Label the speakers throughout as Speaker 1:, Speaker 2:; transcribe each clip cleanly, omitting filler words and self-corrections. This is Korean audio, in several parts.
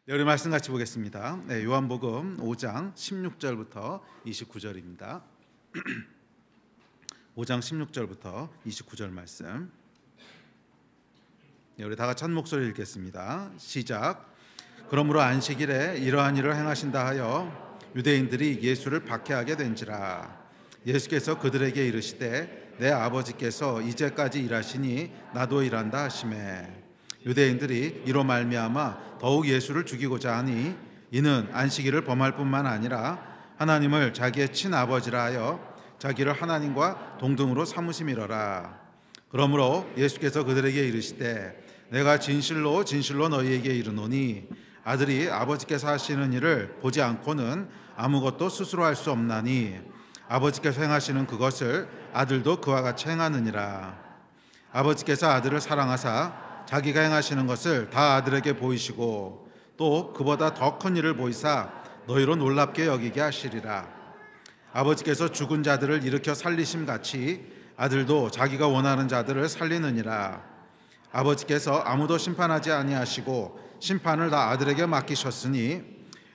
Speaker 1: 네, 우리 말씀 같이 보겠습니다. 네, 요한복음 5장 16절부터 29절입니다. 5장 16절부터 29절 말씀. 네, 우리 다 같이 한 목소리 읽겠습니다. 시작. 그러므로 안식일에 이러한 일을 행하신다 하여 유대인들이 예수를 박해하게 된지라. 예수께서 그들에게 이르시되 내 아버지께서 이제까지 일하시니 나도 일한다 하시매. 유대인들이 이로 말미암아 더욱 예수를 죽이고자 하니 이는 안식일을 범할 뿐만 아니라 하나님을 자기의 친아버지라 하여 자기를 하나님과 동등으로 삼으심이로라. 그러므로 예수께서 그들에게 이르시되 내가 진실로 진실로 너희에게 이르노니 아들이 아버지께서 하시는 일을 보지 않고는 아무것도 스스로 할 수 없나니 아버지께서 행하시는 그것을 아들도 그와 같이 행하느니라. 아버지께서 아들을 사랑하사 자기가 행하시는 것을 다 아들에게 보이시고 또 그보다 더 큰 일을 보이사 너희로 놀랍게 여기게 하시리라. 아버지께서 죽은 자들을 일으켜 살리심 같이 아들도 자기가 원하는 자들을 살리느니라. 아버지께서 아무도 심판하지 아니하시고 심판을 다 아들에게 맡기셨으니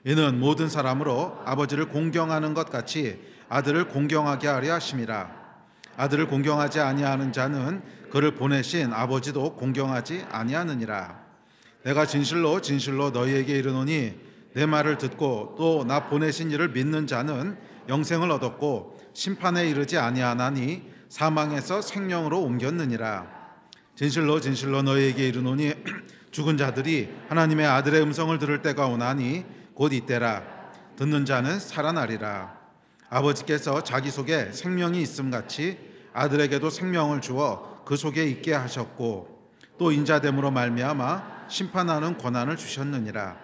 Speaker 1: 이는 모든 사람으로 아버지를 공경하는 것 같이 아들을 공경하게 하려 하심이라. 아들을 공경하지 아니하는 자는 그를 보내신 아버지도 공경하지 아니하느니라. 내가 진실로 진실로 너희에게 이르노니 내 말을 듣고 또 나 보내신 이를 믿는 자는 영생을 얻었고 심판에 이르지 아니하나니 사망에서 생명으로 옮겼느니라. 진실로 진실로 너희에게 이르노니 죽은 자들이 하나님의 아들의 음성을 들을 때가 오나니 곧 이때라. 듣는 자는 살아나리라. 아버지께서 자기 속에 생명이 있음같이 아들에게도 생명을 주어 그 속에 있게 하셨고 또 인자됨으로 말미암아 심판하는 권한을 주셨느니라.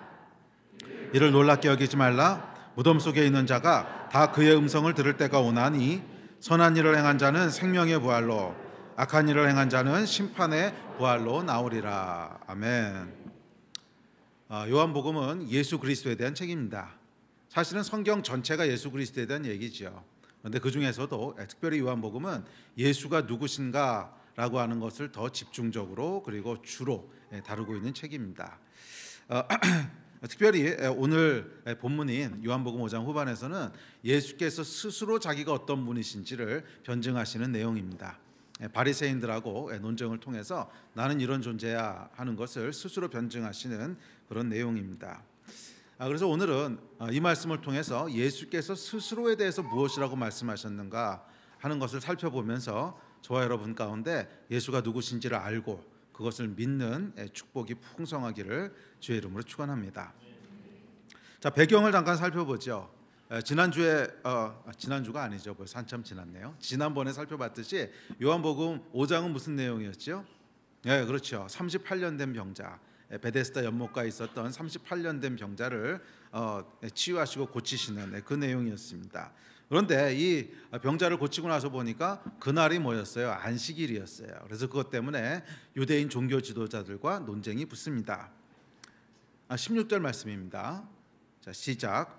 Speaker 1: 이를 놀랍게 여기지 말라. 무덤 속에 있는 자가 다 그의 음성을 들을 때가 오나니 선한 일을 행한 자는 생명의 부활로 악한 일을 행한 자는 심판의 부활로 나오리라. 아멘. 요한복음은 예수 그리스도에 대한 책입니다. 사실은 성경 전체가 예수 그리스도에 대한 얘기죠. 그런데 그 중에서도 특별히 요한복음은 예수가 누구신가라고 하는 것을 더 집중적으로 그리고 주로 다루고 있는 책입니다. 특별히 오늘 본문인 요한복음 5장 후반에서는 예수께서 스스로 자기가 어떤 분이신지를 변증하시는 내용입니다. 바리새인들하고 논쟁을 통해서 나는 이런 존재야 하는 것을 스스로 변증하시는 그런 내용입니다. 그래서 오늘은 이 말씀을 통해서 예수께서 스스로에 대해서 무엇이라고 말씀하셨는가 하는 것을 살펴보면서 저와 여러분 가운데 예수가 누구신지를 알고 그것을 믿는 축복이 풍성하기를 주의 이름으로 축원합니다. 자, 배경을 잠깐 살펴보죠. 지난주가 아니죠. 벌써 한참 지났네요. 지난번에 살펴봤듯이 요한복음 5장은 무슨 내용이었죠? 네, 그렇죠. 38년 된 병자, 베데스다 연못가에 있었던 38년 된 병자를 치유하시고 고치시는 그 내용이었습니다. 그런데 이 병자를 고치고 나서 보니까 그날이 뭐였어요? 안식일이었어요. 그래서 그것 때문에 유대인 종교 지도자들과 논쟁이 붙습니다. 16절 말씀입니다. 자, 시작.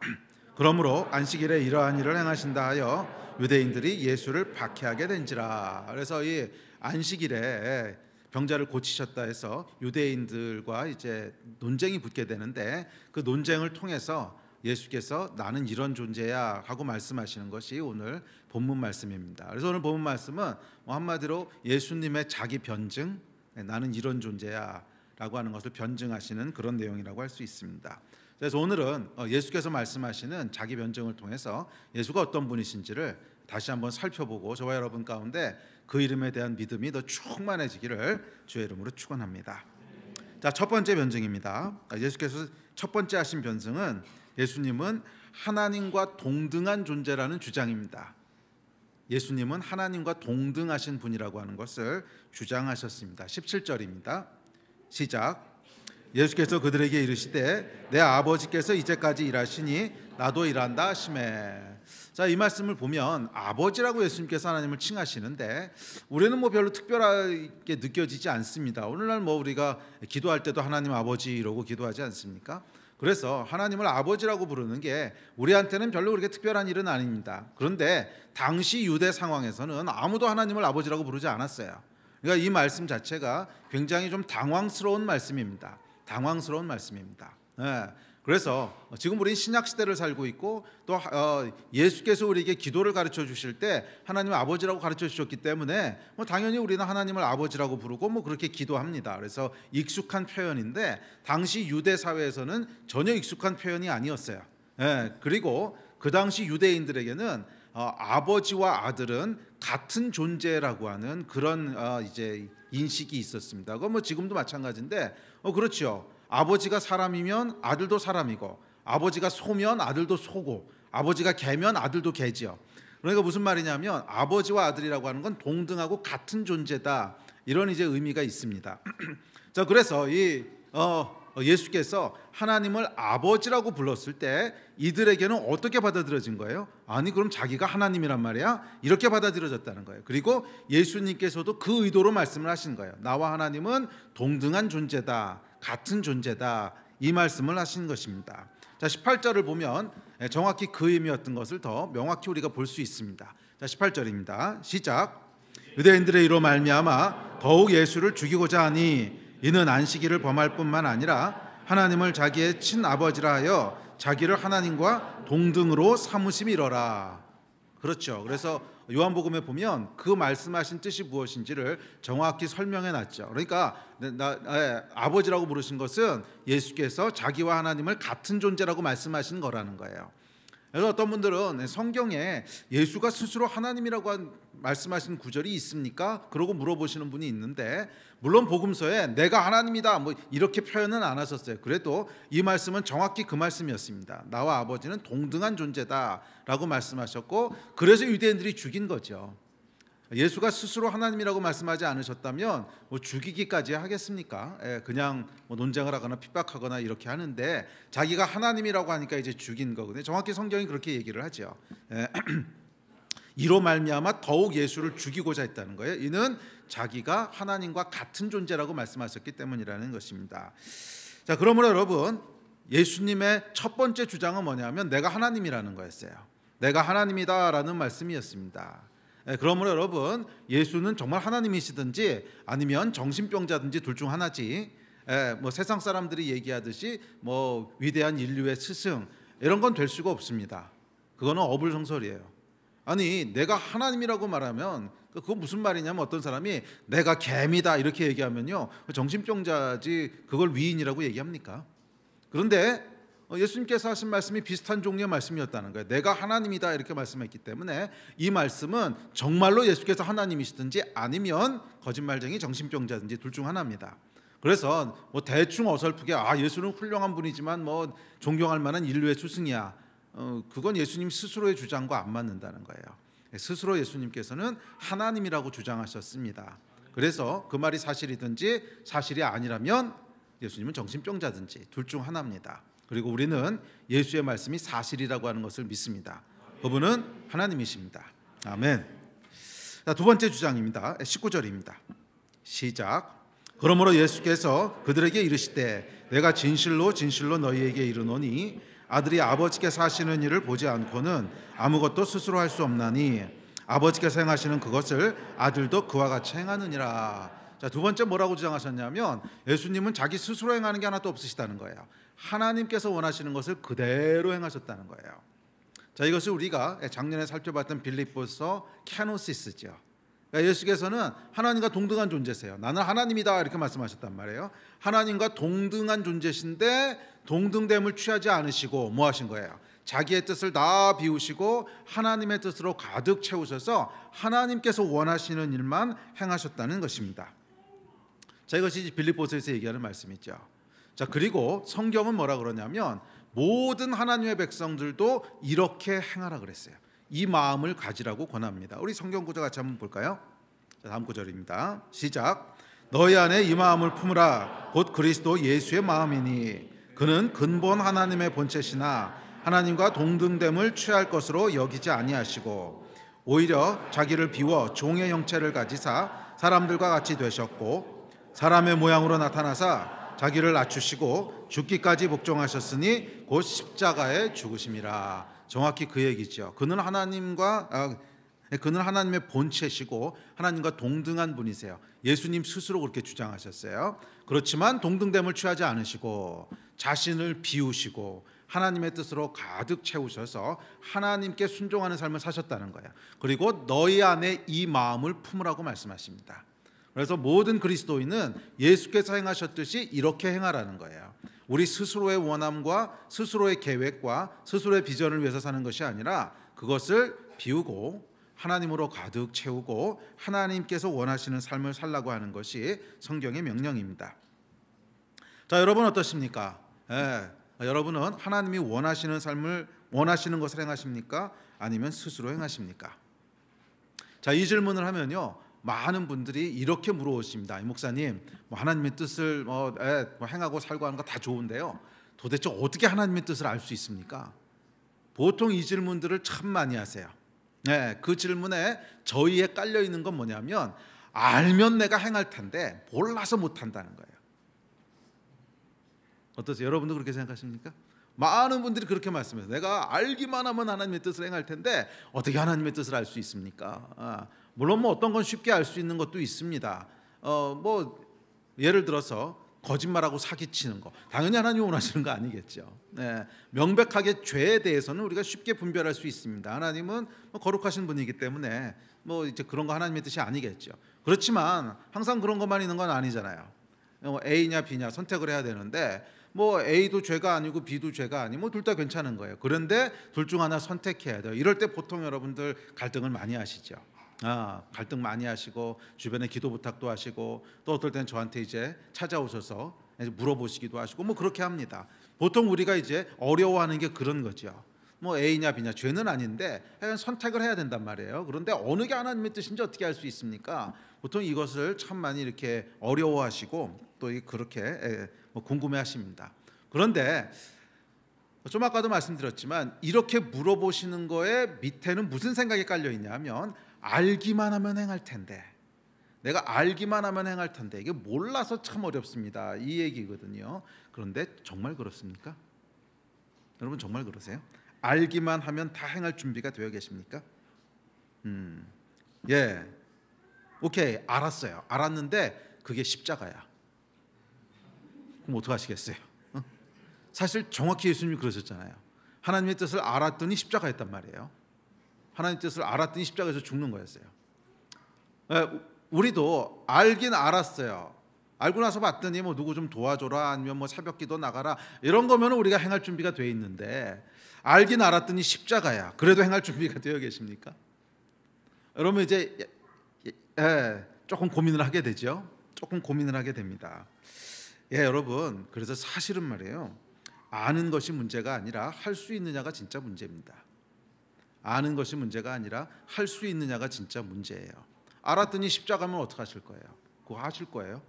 Speaker 1: 그러므로 안식일에 이러한 일을 행하신다 하여 유대인들이 예수를 박해하게 된지라. 그래서 이 안식일에 병자를 고치셨다 해서 유대인들과 이제 논쟁이 붙게 되는데 그 논쟁을 통해서 예수께서 나는 이런 존재야 하고 말씀하시는 것이 오늘 본문 말씀입니다. 그래서 오늘 본문 말씀은 한마디로 예수님의 자기 변증, 나는 이런 존재야 라고 하는 것을 변증하시는 그런 내용이라고 할 수 있습니다. 그래서 오늘은 예수께서 말씀하시는 자기 변증을 통해서 예수가 어떤 분이신지를 다시 한번 살펴보고 저와 여러분 가운데 그 이름에 대한 믿음이 더 충만해지기를 주의 이름으로 축원합니다. 자, 첫 번째 변증입니다. 예수께서 첫 번째 하신 변증은 예수님은 하나님과 동등한 존재라는 주장입니다. 예수님은 하나님과 동등하신 분이라고 하는 것을 주장하셨습니다. 17절입니다. 시작. 예수께서 그들에게 이르시되 내 아버지께서 이제까지 일하시니 나도 일한다 하시매. 자, 이 말씀을 보면 아버지라고 예수님께서 하나님을 칭하시는데 우리는 별로 특별하게 느껴지지 않습니다. 오늘날 우리가 기도할 때도 하나님 아버지 이러고 기도하지 않습니까? 그래서 하나님을 아버지라고 부르는 게 우리한테는 별로 그렇게 특별한 일은 아닙니다. 그런데 당시 유대 상황에서는 아무도 하나님을 아버지라고 부르지 않았어요. 그러니까 이 말씀 자체가 굉장히 좀 당황스러운 말씀입니다. 당황스러운 말씀입니다. 예, 그래서 지금 우리는 신약 시대를 살고 있고 또 예수께서 우리에게 기도를 가르쳐 주실 때 하나님을 아버지라고 가르쳐 주셨기 때문에 당연히 우리는 하나님을 아버지라고 부르고 그렇게 기도합니다. 그래서 익숙한 표현인데 당시 유대 사회에서는 전혀 익숙한 표현이 아니었어요. 예, 그리고 그 당시 유대인들에게는 아버지와 아들은 같은 존재라고 하는 그런 이제 인식이 있었습니다. 그건 지금도 마찬가지인데 그렇죠. 아버지가 사람이면 아들도 사람이고, 아버지가 소면 아들도 소고, 아버지가 개면 아들도 개지요. 그러니까 무슨 말이냐면 아버지와 아들이라고 하는 건 동등하고 같은 존재다, 이런 이제 의미가 있습니다. 자, 그래서 예수께서 하나님을 아버지라고 불렀을 때 이들에게는 어떻게 받아들여진 거예요? 아니, 그럼 자기가 하나님이란 말이야? 이렇게 받아들여졌다는 거예요. 그리고 예수님께서도 그 의도로 말씀을 하신 거예요. 나와 하나님은 동등한 존재다, 같은 존재다, 이 말씀을 하신 것입니다. 자, 18절을 보면 정확히 그 의미였던 것을 더 명확히 우리가 볼 수 있습니다. 자, 18절입니다. 시작. 유대인들의 이로 말미암아 더욱 예수를 죽이고자 하니 이는 안식일을 범할 뿐만 아니라 하나님을 자기의 친아버지라 하여 자기를 하나님과 동등으로 삼으심이로라. 그렇죠. 그래서 요한복음에 보면 그 말씀하신 뜻이 무엇인지를 정확히 설명해 놨죠. 그러니까 아버지라고 부르신 것은 예수께서 자기와 하나님을 같은 존재라고 말씀하신 거라는 거예요. 그래서 어떤 분들은 성경에 예수가 스스로 하나님이라고 말씀하신 구절이 있습니까? 그러고 물어보시는 분이 있는데, 물론 복음서에 내가 하나님이다 이렇게 표현은 안 하셨어요. 그래도 이 말씀은 정확히 그 말씀이었습니다. 나와 아버지는 동등한 존재다라고 말씀하셨고, 그래서 유대인들이 죽인 거죠. 예수가 스스로 하나님이라고 말씀하지 않으셨다면 죽이기까지 하겠습니까? 그냥 논쟁을 하거나 핍박하거나 이렇게 하는데, 자기가 하나님이라고 하니까 이제 죽인 거거든요. 정확히 성경이 그렇게 얘기를 하죠. 이로 말미암아 더욱 예수를 죽이고자 했다는 거예요. 이는 자기가 하나님과 같은 존재라고 말씀하셨기 때문이라는 것입니다. 자, 그러므로 여러분, 예수님의 첫 번째 주장은 뭐냐면 내가 하나님이라는 거였어요. 내가 하나님이다라는 말씀이었습니다. 그러므로 여러분, 예수는 정말 하나님이시든지 아니면 정신병자든지 둘 중 하나지, 세상 사람들이 얘기하듯이 위대한 인류의 스승 이런 건 될 수가 없습니다. 그거는 어불성설이에요. 아니, 내가 하나님이라고 말하면 그건 무슨 말이냐면, 어떤 사람이 내가 개미다 이렇게 얘기하면요, 정신병자지 그걸 위인이라고 얘기합니까? 그런데 예수님께서 하신 말씀이 비슷한 종류의 말씀이었다는 거예요. 내가 하나님이다 이렇게 말씀했기 때문에 이 말씀은 정말로 예수께서 하나님이시든지 아니면 거짓말쟁이 정신병자든지 둘 중 하나입니다. 그래서 대충 어설프게 예수는 훌륭한 분이지만 존경할 만한 인류의 스승이야, 그건 예수님 스스로의 주장과 안 맞는다는 거예요. 스스로 예수님께서는 하나님이라고 주장하셨습니다. 그래서 그 말이 사실이든지 사실이 아니라면 예수님은 정신병자든지 둘 중 하나입니다. 그리고 우리는 예수의 말씀이 사실이라고 하는 것을 믿습니다. 그분은 하나님이십니다. 아멘. 자, 두 번째 주장입니다. 19절입니다. 시작. 그러므로 예수께서 그들에게 이르시되 내가 진실로 진실로 너희에게 이르노니 아들이 아버지께서 하시는 일을 보지 않고는 아무것도 스스로 할 수 없나니 아버지께서 행하시는 그것을 아들도 그와 같이 행하느니라. 자, 두 번째 뭐라고 주장하셨냐면 예수님은 자기 스스로 행하는 게 하나도 없으시다는 거예요. 하나님께서 원하시는 것을 그대로 행하셨다는 거예요. 자, 이것을 우리가 작년에 살펴봤던 빌립보서 케노시스죠. 그러니까 예수께서는 하나님과 동등한 존재세요. 나는 하나님이다 이렇게 말씀하셨단 말이에요. 하나님과 동등한 존재신데 동등됨을 취하지 않으시고 뭐 하신 거예요? 자기의 뜻을 다 비우시고 하나님의 뜻으로 가득 채우셔서 하나님께서 원하시는 일만 행하셨다는 것입니다. 자, 이것이 빌립보서에서 얘기하는 말씀이죠. 자, 그리고 성경은 뭐라 그러냐면 모든 하나님의 백성들도 이렇게 행하라 그랬어요. 이 마음을 가지라고 권합니다. 우리 성경 구절 같이 한번 볼까요? 자, 다음 구절입니다. 시작. 너희 안에 이 마음을 품으라. 곧 그리스도 예수의 마음이니 그는 근본 하나님의 본체시나 하나님과 동등됨을 취할 것으로 여기지 아니하시고 오히려 자기를 비워 종의 형체를 가지사 사람들과 같이 되셨고 사람의 모양으로 나타나사 자기를 낮추시고 죽기까지 복종하셨으니 곧 십자가에 죽으심이라. 정확히 그 얘기죠. 그는 하나님의 본체시고 하나님과 동등한 분이세요. 예수님 스스로 그렇게 주장하셨어요. 그렇지만 동등됨을 취하지 않으시고 자신을 비우시고 하나님의 뜻으로 가득 채우셔서 하나님께 순종하는 삶을 사셨다는 거예요. 그리고 너희 안에 이 마음을 품으라고 말씀하십니다. 그래서 모든 그리스도인은 예수께서 행하셨듯이 이렇게 행하라는 거예요. 우리 스스로의 원함과 스스로의 계획과 스스로의 비전을 위해서 사는 것이 아니라 그것을 비우고 하나님으로 가득 채우고 하나님께서 원하시는 삶을 살라고 하는 것이 성경의 명령입니다. 자, 여러분 어떠십니까? 여러분은 하나님이 원하시는 삶을 원하시는 것을 행하십니까? 아니면 스스로 행하십니까? 자, 이 질문을 하면요, 많은 분들이 이렇게 물어오십니다. 목사님, 하나님의 뜻을 행하고 살고 하는 거 다 좋은데요, 도대체 어떻게 하나님의 뜻을 알 수 있습니까? 보통 이 질문들을 참 많이 하세요. 그 질문에 저희에 깔려 있는 건 뭐냐면, 알면 내가 행할 텐데 몰라서 못 한다는 거예요. 어떠세요? 여러분도 그렇게 생각하십니까? 많은 분들이 그렇게 말씀해요. 내가 알기만 하면 하나님의 뜻을 행할 텐데 어떻게 하나님의 뜻을 알 수 있습니까? 물론 어떤 건 쉽게 알 수 있는 것도 있습니다. 예를 들어서 거짓말하고 사기치는 거, 당연히 하나님이 원하시는 거 아니겠죠. 명백하게 죄에 대해서는 우리가 쉽게 분별할 수 있습니다. 하나님은 거룩하신 분이기 때문에 이제 그런 거 하나님의 뜻이 아니겠죠. 그렇지만 항상 그런 것만 있는 건 아니잖아요. A냐 B냐 선택을 해야 되는데 A도 죄가 아니고 B도 죄가 아니고 둘 다 괜찮은 거예요. 그런데 둘 중 하나 선택해야 돼요. 이럴 때 보통 여러분들 갈등을 많이 하시죠. 갈등 많이 하시고 주변에 기도 부탁도 하시고 또 어떨 때는 저한테 이제 찾아오셔서 물어보시기도 하시고 그렇게 합니다. 보통 우리가 이제 어려워하는 게 그런 거죠. A냐 B냐 죄는 아닌데 선택을 해야 된단 말이에요. 그런데 어느 게 하나님의 뜻인지 어떻게 알 수 있습니까? 보통 이것을 참 많이 이렇게 어려워하시고 또 그렇게 궁금해하십니다. 그런데 좀 아까도 말씀드렸지만 이렇게 물어보시는 거에 밑에는 무슨 생각이 깔려 있냐면, 알기만 하면 행할 텐데, 내가 알기만 하면 행할 텐데, 이게 몰라서 참 어렵습니다, 이 얘기거든요. 그런데 정말 그렇습니까? 여러분 정말 그러세요? 알기만 하면 다 행할 준비가 되어 계십니까? 오케이, 알았어요. 알았는데 그게 십자가야. 그럼 어떡하시겠어요? 사실 정확히 예수님이 그러셨잖아요. 하나님의 뜻을 알았더니 십자가였단 말이에요. 하나님의 뜻을 알았더니 십자가에서 죽는 거였어요. 우리도 알긴 알았어요. 알고 나서 봤더니 누구 좀 도와줘라, 아니면 새벽기도 나가라, 이런 거면 우리가 행할 준비가 돼 있는데, 알긴 알았더니 십자가야. 그래도 행할 준비가 되어 계십니까? 여러분 이제 조금 고민을 하게 되죠. 조금 고민을 하게 됩니다. 여러분, 그래서 사실은 말이에요, 아는 것이 문제가 아니라 할 수 있느냐가 진짜 문제입니다. 아는 것이 문제가 아니라 할 수 있느냐가 진짜 문제예요. 알았더니 십자가면 어떡하실 거예요? 그거 하실 거예요?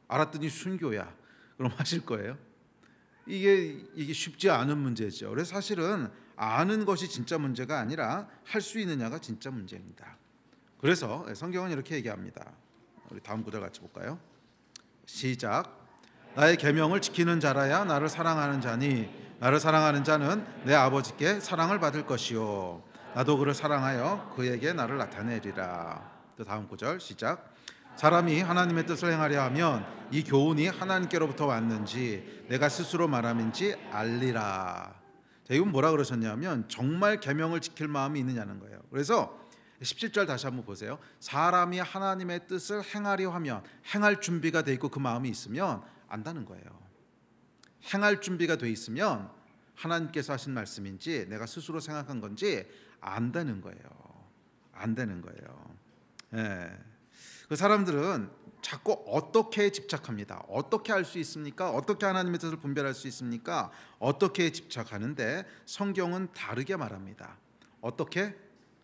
Speaker 1: 알았더니 순교야, 그럼 하실 거예요? 이게 쉽지 않은 문제죠. 그래서 사실은 아는 것이 진짜 문제가 아니라 할 수 있느냐가 진짜 문제입니다. 그래서 성경은 이렇게 얘기합니다. 우리 다음 구절 같이 볼까요? 시작. 나의 계명을 지키는 자라야 나를 사랑하는 자니, 나를 사랑하는 자는 내 아버지께 사랑을 받을 것이요, 나도 그를 사랑하여 그에게 나를 나타내리라. 또 다음 구절 시작. 사람이 하나님의 뜻을 행하려 하면 이 교훈이 하나님께로부터 왔는지 내가 스스로 말함인지 알리라. 자, 이건 뭐라 그러셨냐면 정말 계명을 지킬 마음이 있느냐는 거예요. 그래서 17절 다시 한번 보세요. 사람이 하나님의 뜻을 행하려 하면, 행할 준비가 돼 있고 그 마음이 있으면 안다는 거예요. 행할 준비가 돼 있으면 하나님께서 하신 말씀인지 내가 스스로 생각한 건지 안다는 거예요. 안다는 거예요. 그 사람들은 자꾸 어떻게 집착합니다. 어떻게 할 수 있습니까? 어떻게 하나님의 뜻을 분별할 수 있습니까? 어떻게 집착하는데 성경은 다르게 말합니다. 어떻게?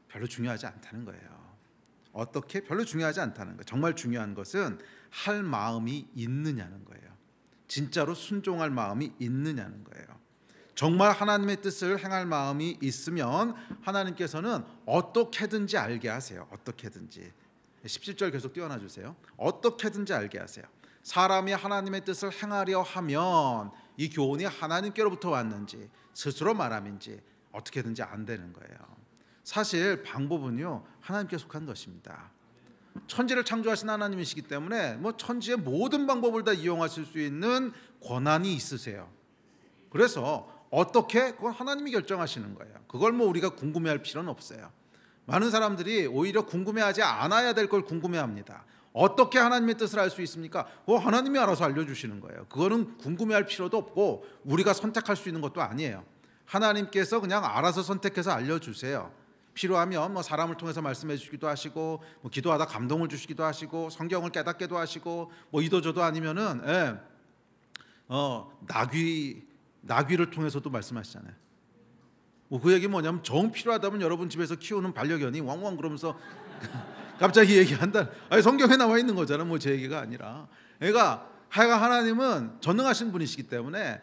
Speaker 1: 별로 중요하지 않다는 거예요. 어떻게? 별로 중요하지 않다는 거예요. 정말 중요한 것은 할 마음이 있느냐는 거예요. 진짜로 순종할 마음이 있느냐는 거예요. 정말 하나님의 뜻을 행할 마음이 있으면 하나님께서는 어떻게든지 알게 하세요. 어떻게든지. 17절 계속 띄워놔 주세요. 어떻게든지 알게 하세요. 사람이 하나님의 뜻을 행하려 하면 이 교훈이 하나님께로부터 왔는지 스스로 말함인지 어떻게든지 안 되는 거예요. 사실 방법은요, 하나님께 속한 것입니다. 천지를 창조하신 하나님이시기 때문에 천지의 모든 방법을 다 이용하실 수 있는 권한이 있으세요. 그래서 어떻게 그건 하나님이 결정하시는 거예요. 그걸 뭐 우리가 궁금해할 필요는 없어요. 많은 사람들이 오히려 궁금해하지 않아야 될 걸 궁금해합니다. 어떻게 하나님의 뜻을 알 수 있습니까? 하나님이 알아서 알려주시는 거예요. 그거는 궁금해할 필요도 없고 우리가 선택할 수 있는 것도 아니에요. 하나님께서 그냥 알아서 선택해서 알려주세요. 필요하면 뭐 사람을 통해서 말씀해 주시기도 하시고, 뭐 기도하다 감동을 주시기도 하시고, 성경을 깨닫게도 하시고, 뭐 이도저도 아니면은 나귀를 통해서도 말씀하시잖아요. 뭐 그 얘기 뭐냐면 정 필요하다면 여러분 집에서 키우는 반려견이 왕왕 그러면서 갑자기 얘기한다. 아니 성경에 나와 있는 거잖아. 뭐 제 얘기가 아니라. 그러니까 하여간 하나님은 전능하신 분이시기 때문에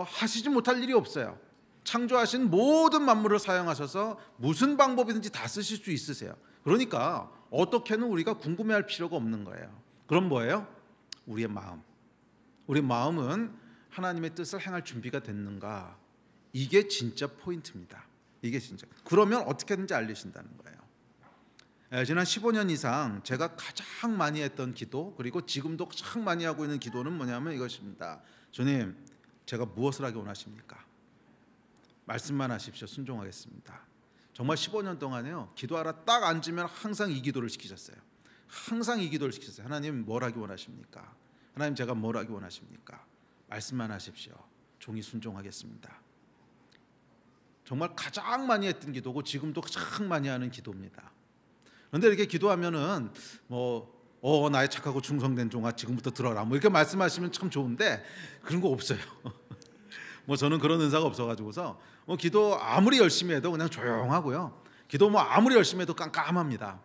Speaker 1: 하시지 못할 일이 없어요. 창조하신 모든 만물을 사용하셔서 무슨 방법이든지 다 쓰실 수 있으세요. 그러니까 어떻게는 우리가 궁금해할 필요가 없는 거예요. 그럼 뭐예요? 우리의 마음. 우리 마음은 하나님의 뜻을 행할 준비가 됐는가? 이게 진짜 포인트입니다. 이게 진짜. 그러면 어떻게든지 알리신다는 거예요. 지난 15년 이상 제가 가장 많이 했던 기도, 그리고 지금도 가장 많이 하고 있는 기도는 뭐냐면 이것입니다. 주님, 제가 무엇을 하기 원하십니까? 말씀만 하십시오. 순종하겠습니다. 정말 15년 동안에요, 기도하러 딱 앉으면 항상 이 기도를 시키셨어요. 항상 이 기도를 시키셨어요. 하나님 뭘 하기 원하십니까? 하나님 제가 뭘 하기 원하십니까? 말씀만 하십시오. 종이 순종하겠습니다. 정말 가장 많이 했던 기도고 지금도 가장 많이 하는 기도입니다. 그런데 이렇게 기도하면은 나의 착하고 충성된 종아 지금부터 들어라 뭐 이렇게 말씀하시면 참 좋은데 그런 거 없어요. 뭐 저는 그런 은사가 없어가지고서 기도 아무리 열심히 해도 그냥 조용하고요. 기도 아무리 열심히 해도 깜깜합니다.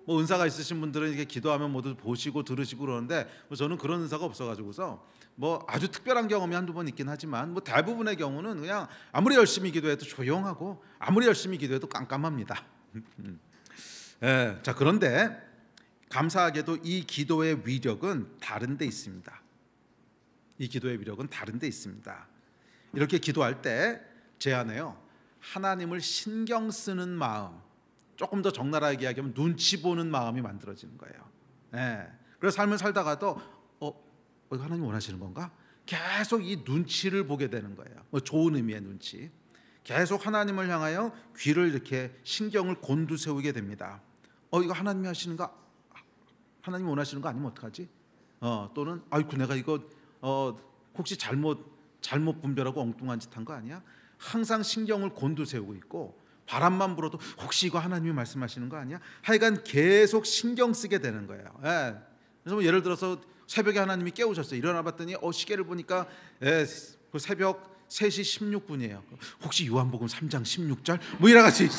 Speaker 1: 뭐 은사가 있으신 분들은 이렇게 기도하면 모두 보시고 들으시고 그러는데 저는 그런 은사가 없어가지고서 뭐 아주 특별한 경험이 한두 번 있긴 하지만 뭐 대부분의 경우는 그냥 아무리 열심히 기도해도 조용하고 아무리 열심히 기도해도 깜깜합니다. 자, 그런데 감사하게도 이 기도의 위력은 다른 데 있습니다. 이 기도의 위력은 다른 데 있습니다. 이렇게 기도할 때 제 안에요, 하나님을 신경 쓰는 마음, 조금 더 적나라하게 이야기하면 눈치 보는 마음이 만들어지는 거예요. 그래서 삶을 살다가도 이거 하나님 원하시는 건가? 계속 이 눈치를 보게 되는 거예요. 좋은 의미의 눈치. 계속 하나님을 향하여 귀를 이렇게 신경을 곤두세우게 됩니다. 이거 하나님이 하시는가? 하나님 원하시는 거 아니면 어떡하지? 또는 아이고 내가 이거 혹시 잘못 분별하고 엉뚱한 짓 한 거 아니야? 항상 신경을 곤두세우고 있고 바람만 불어도 혹시 이거 하나님이 말씀하시는 거 아니야? 하여간 계속 신경 쓰게 되는 거예요. 그래서 뭐 예를 들어서 새벽에 하나님이 깨우셨어요. 일어나 봤더니 시계를 보니까 그 새벽 3시 16분이에요. 혹시 요한복음 3장 16절? 뭐 이래가지고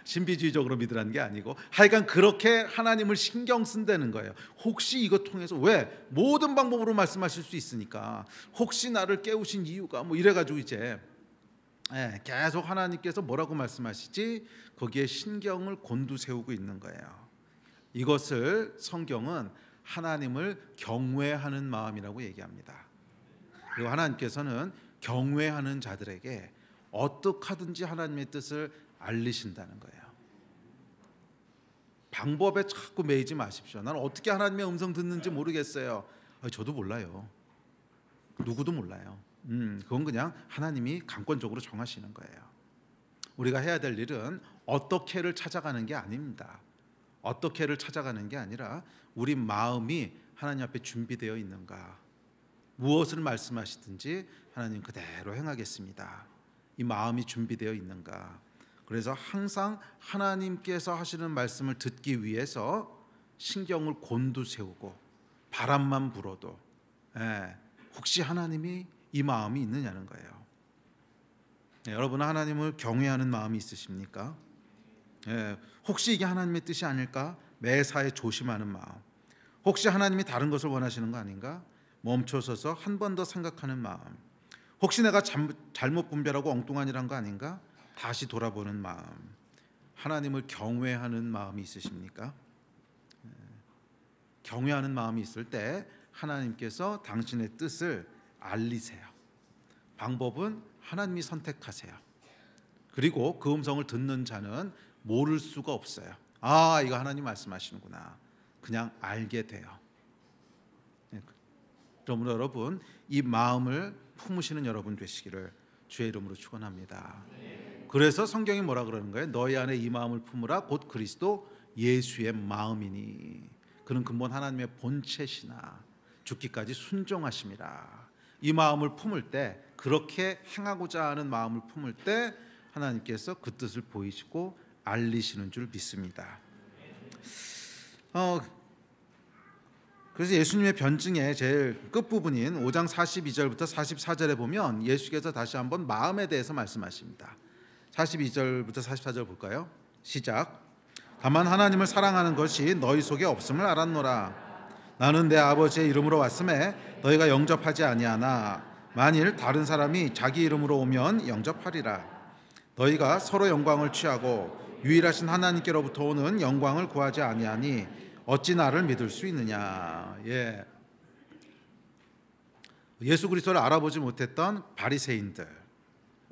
Speaker 1: 신비주의적으로 믿으라는 게 아니고 하여간 그렇게 하나님을 신경 쓴다는 거예요. 혹시 이거 통해서 왜 모든 방법으로 말씀하실 수 있으니까 혹시 나를 깨우신 이유가 뭐 이래가지고 이제 계속 하나님께서 뭐라고 말씀하시지 거기에 신경을 곤두세우고 있는 거예요. 이것을 성경은 하나님을 경외하는 마음이라고 얘기합니다. 그리고 하나님께서는 경외하는 자들에게 어떻게 하든지 하나님의 뜻을 알리신다는 거예요. 방법에 자꾸 매이지 마십시오. 나는 어떻게 하나님의 음성 듣는지 모르겠어요. 저도 몰라요. 누구도 몰라요. 그건 그냥 하나님이 강권적으로 정하시는 거예요. 우리가 해야 될 일은 어떻게를 찾아가는 게 아닙니다. 어떻게를 찾아가는 게 아니라 우리 마음이 하나님 앞에 준비되어 있는가. 무엇을 말씀하시든지 하나님 그대로 행하겠습니다. 이 마음이 준비되어 있는가. 그래서 항상 하나님께서 하시는 말씀을 듣기 위해서 신경을 곤두세우고 바람만 불어도 혹시 하나님이 이 마음이 있느냐는 거예요. 여러분은 하나님을 경외하는 마음이 있으십니까? 혹시 이게 하나님의 뜻이 아닐까? 매사에 조심하는 마음. 혹시 하나님이 다른 것을 원하시는 거 아닌가? 멈춰서서 한 번 더 생각하는 마음. 혹시 내가 잘못 분별하고 엉뚱한 일 한 거 아닌가? 다시 돌아보는 마음. 하나님을 경외하는 마음이 있으십니까? 경외하는 마음이 있을 때 하나님께서 당신의 뜻을 알리세요. 방법은 하나님이 선택하세요. 그리고 그 음성을 듣는 자는 모를 수가 없어요. 이거 하나님 말씀하시는구나. 그냥 알게 돼요. 그러므로 여러분 이 마음을 품으시는 여러분 되시기를 주의 이름으로 축원합니다. 그래서 성경이 뭐라 그러는 거예요? 너희 안에 이 마음을 품으라 곧 그리스도 예수의 마음이니 그는 근본 하나님의 본체시나 죽기까지 순종하심이라. 이 마음을 품을 때, 그렇게 행하고자 하는 마음을 품을 때 하나님께서 그 뜻을 보이시고 알리시는 줄 믿습니다. 그래서 예수님의 변증의 제일 끝부분인 5장 42절부터 44절에 보면 예수께서 다시 한번 마음에 대해서 말씀하십니다. 42절부터 44절 볼까요? 시작. 다만 하나님을 사랑하는 것이 너희 속에 없음을 알았노라. 나는 내 아버지의 이름으로 왔음에 너희가 영접하지 아니하나 만일 다른 사람이 자기 이름으로 오면 영접하리라. 너희가 서로 영광을 취하고 유일하신 하나님께로부터 오는 영광을 구하지 아니하니 어찌 나를 믿을 수 있느냐. 예수 그리스도를 알아보지 못했던 바리새인들,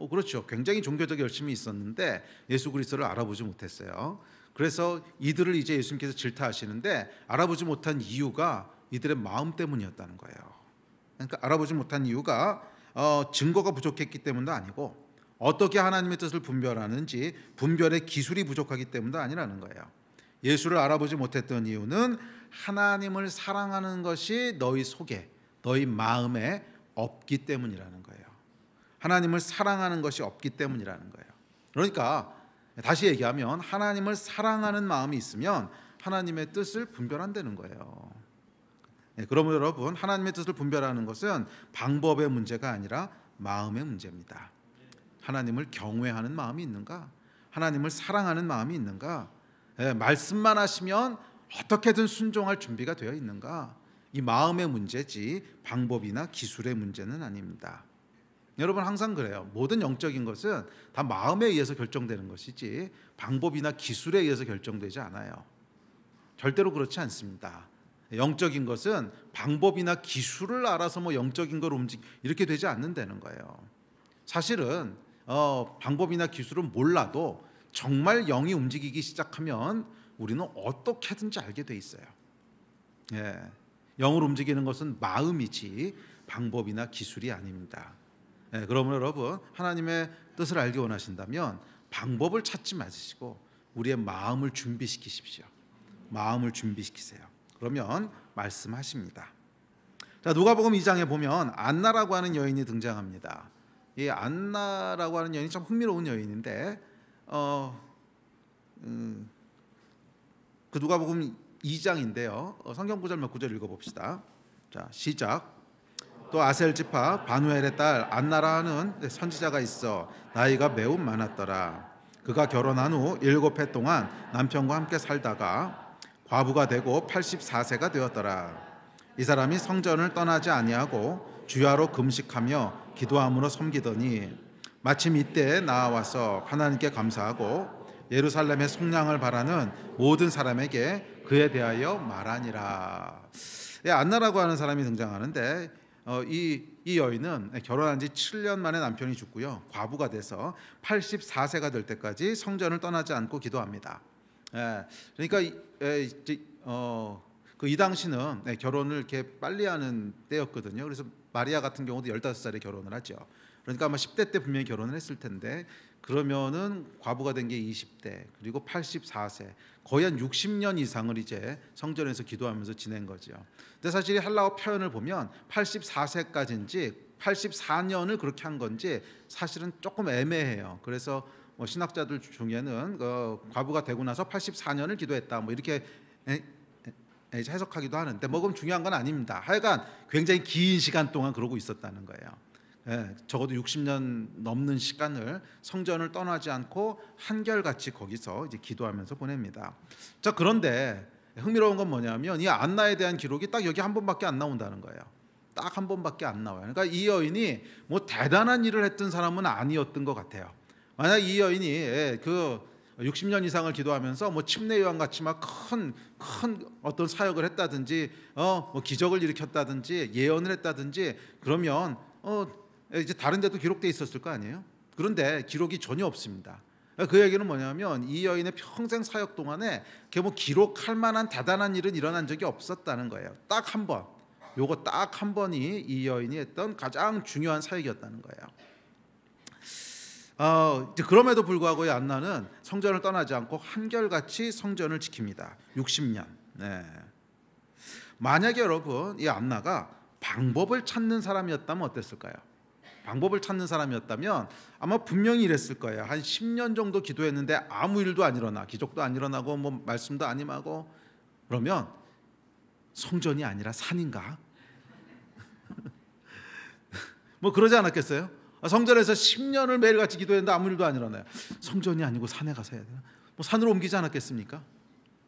Speaker 1: 그렇죠. 굉장히 종교적 열심이 있었는데 예수 그리스도를 알아보지 못했어요. 그래서 이들을 이제 예수님께서 질타하시는데 알아보지 못한 이유가 이들의 마음 때문이었다는 거예요. 그러니까 알아보지 못한 이유가 증거가 부족했기 때문도 아니고 어떻게 하나님의 뜻을 분별하는지 분별의 기술이 부족하기 때문도 아니라는 거예요. 예수를 알아보지 못했던 이유는 하나님을 사랑하는 것이 너희 속에, 너희 마음에 없기 때문이라는 거예요. 하나님을 사랑하는 것이 없기 때문이라는 거예요. 그러니까 다시 얘기하면 하나님을 사랑하는 마음이 있으면 하나님의 뜻을 분별한다는 거예요. 그러면 여러분, 하나님의 뜻을 분별하는 것은 방법의 문제가 아니라 마음의 문제입니다. 하나님을 경외하는 마음이 있는가? 하나님을 사랑하는 마음이 있는가? 말씀만 하시면 어떻게든 순종할 준비가 되어 있는가? 이 마음의 문제지 방법이나 기술의 문제는 아닙니다. 여러분 항상 그래요. 모든 영적인 것은 다 마음에 의해서 결정되는 것이지 방법이나 기술에 의해서 결정되지 않아요. 절대로 그렇지 않습니다. 영적인 것은 방법이나 기술을 알아서 영적인 걸 이렇게 되지 않는다는 거예요. 사실은 방법이나 기술은 몰라도 정말 영이 움직이기 시작하면 우리는 어떻게든지 알게 돼 있어요. 영을 움직이는 것은 마음이지 방법이나 기술이 아닙니다. 그러면 여러분, 하나님의 뜻을 알기 원하신다면 방법을 찾지 마시고 우리의 마음을 준비시키십시오. 마음을 준비시키세요. 그러면 말씀하십니다. 자, 누가복음 2장에 보면 안나라고 하는 여인이 등장합니다. 이 안나라고 하는 여인이 참 흥미로운 여인인데 그 누가복음 2장인데요. 성경 구절 몇 구절 읽어봅시다. 자, 시작. 또 아셀 지파 바누엘의 딸 안나라 하는 선지자가 있어 나이가 매우 많았더라. 그가 결혼한 후 7해 동안 남편과 함께 살다가 과부가 되고 84세가 되었더라. 이 사람이 성전을 떠나지 아니하고 주야로 금식하며 기도함으로 섬기더니 마침 이때에 나와서 하나님께 감사하고 예루살렘의 속량을 바라는 모든 사람에게 그에 대하여 말하니라. 안나라고 하는 사람이 등장하는데 이 여인은 결혼한 지 7년 만에 남편이 죽고요. 과부가 돼서 84세가 될 때까지 성전을 떠나지 않고 기도합니다. 그러니까 이 당시는 결혼을 이렇게 빨리 하는 때였거든요. 그래서 마리아 같은 경우도 15살에 결혼을 하죠. 그러니까 아마 10대 때 분명히 결혼을 했을 텐데 그러면은 과부가 된 게 20대 그리고 84세 거의 한 60년 이상을 이제 성전에서 기도하면서 지낸 거죠. 근데 사실 헬라어 표현을 보면 84세까지인지 84년을 그렇게 한 건지 사실은 조금 애매해요. 그래서 신학자들 중에는 과부가 되고 나서 84년을 기도했다 이렇게 해석하기도 하는데 그럼 중요한 건 아닙니다. 하여간 굉장히 긴 시간 동안 그러고 있었다는 거예요. 적어도 60년 넘는 시간을 성전을 떠나지 않고 한결같이 거기서 이제 기도하면서 보냅니다. 자, 그런데 흥미로운 건 뭐냐면 이 안나에 대한 기록이 딱 여기 한 번밖에 안 나온다는 거예요. 딱 한 번밖에 안 나와요. 그러니까 이 여인이 대단한 일을 했던 사람은 아니었던 것 같아요. 만약 이 여인이 그 60년 이상을 기도하면서 침례 요한 같이 큰 어떤 사역을 했다든지 기적을 일으켰다든지 예언을 했다든지 그러면 이제 다른 데도 기록돼 있었을 거 아니에요. 그런데 기록이 전혀 없습니다. 그 얘기는 뭐냐면 이 여인의 평생 사역 동안에 기록할 만한 대단한 일은 일어난 적이 없었다는 거예요. 딱 한 번. 요거 딱 한 번이 이 여인이 했던 가장 중요한 사역이었다는 거예요. 이제 그럼에도 불구하고 이 안나는 성전을 떠나지 않고 한결같이 성전을 지킵니다. 60년. 네. 만약에 여러분 이 안나가 방법을 찾는 사람이었다면 어땠을까요? 방법을 찾는 사람이었다면 아마 분명히 이랬을 거예요. 한 10년 정도 기도했는데 아무 일도 안 일어나, 기적도 안 일어나고 뭐 말씀도 안 임하고, 그러면 성전이 아니라 산인가? 뭐 그러지 않았겠어요? 성전에서 10년을 매일같이 기도했는데 아무 일도 안 일어나요. 성전이 아니고 산에 가서 해야 되나? 뭐 산으로 옮기지 않았겠습니까?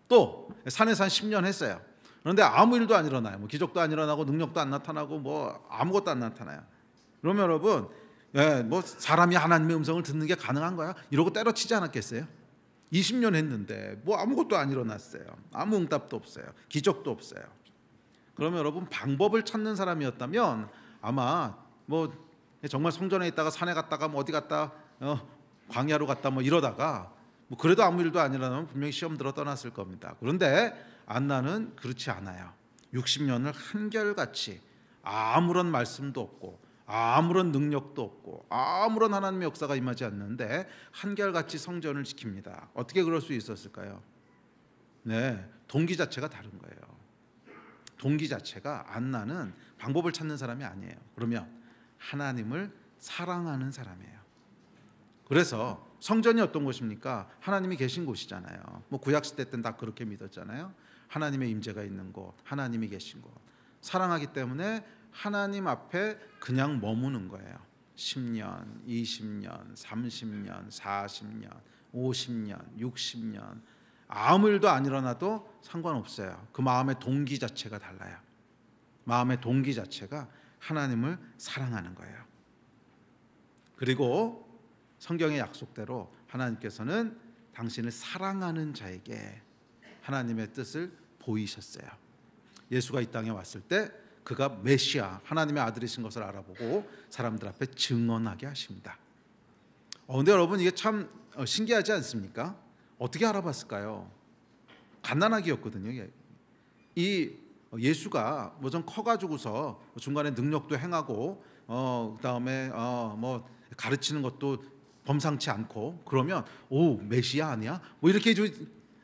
Speaker 1: 또 산에서 한 10년 했어요. 그런데 아무 일도 안 일어나요. 뭐 기적도 안 일어나고 능력도 안 나타나고 뭐 아무것도 안 나타나요. 그러면 여러분, 뭐 사람이 하나님의 음성을 듣는 게 가능한 거야? 이러고 때려치지 않았겠어요? 20년 했는데 뭐 아무것도 안 일어났어요. 아무 응답도 없어요. 기적도 없어요. 그러면 여러분, 방법을 찾는 사람이었다면 아마 뭐 정말 성전에 있다가 산에 갔다가 뭐 어디 갔다 광야로 갔다 뭐 이러다가 뭐 그래도 아무 일도 안 일어나면 분명히 시험 들어 떠났을 겁니다. 그런데 안나는 그렇지 않아요. 60년을 한결같이 아무런 말씀도 없고 아무런 능력도 없고 아무런 하나님의 역사가 임하지 않는데 한결같이 성전을 지킵니다. 어떻게 그럴 수 있었을까요? 네, 동기 자체가 다른 거예요. 동기 자체가, 안나는 방법을 찾는 사람이 아니에요. 그러면 하나님을 사랑하는 사람이에요. 그래서 성전이 어떤 곳입니까? 하나님이 계신 곳이잖아요. 뭐 구약 시대 때는 다 그렇게 믿었잖아요. 하나님의 임재가 있는 곳, 하나님이 계신 곳. 사랑하기 때문에 하나님 앞에 그냥 머무는 거예요. 10년, 20년, 30년, 40년, 50년, 60년 아무 일도 안 일어나도 상관없어요. 그 마음의 동기 자체가 달라요. 마음의 동기 자체가 하나님을 사랑하는 거예요. 그리고 성경의 약속대로 하나님께서는 당신을 사랑하는 자에게 하나님의 뜻을 보이셨어요. 예수가 이 땅에 왔을 때 그가 메시아, 하나님의 아들이신 것을 알아보고 사람들 앞에 증언하게 하십니다. 근데 여러분, 이게 참 신기하지 않습니까? 어떻게 알아봤을까요? 갓난아기였거든요. 이 예수가 뭐 좀 커가지고서 중간에 능력도 행하고 그다음에 뭐 가르치는 것도 범상치 않고 그러면 오, 메시아 아니야? 뭐 이렇게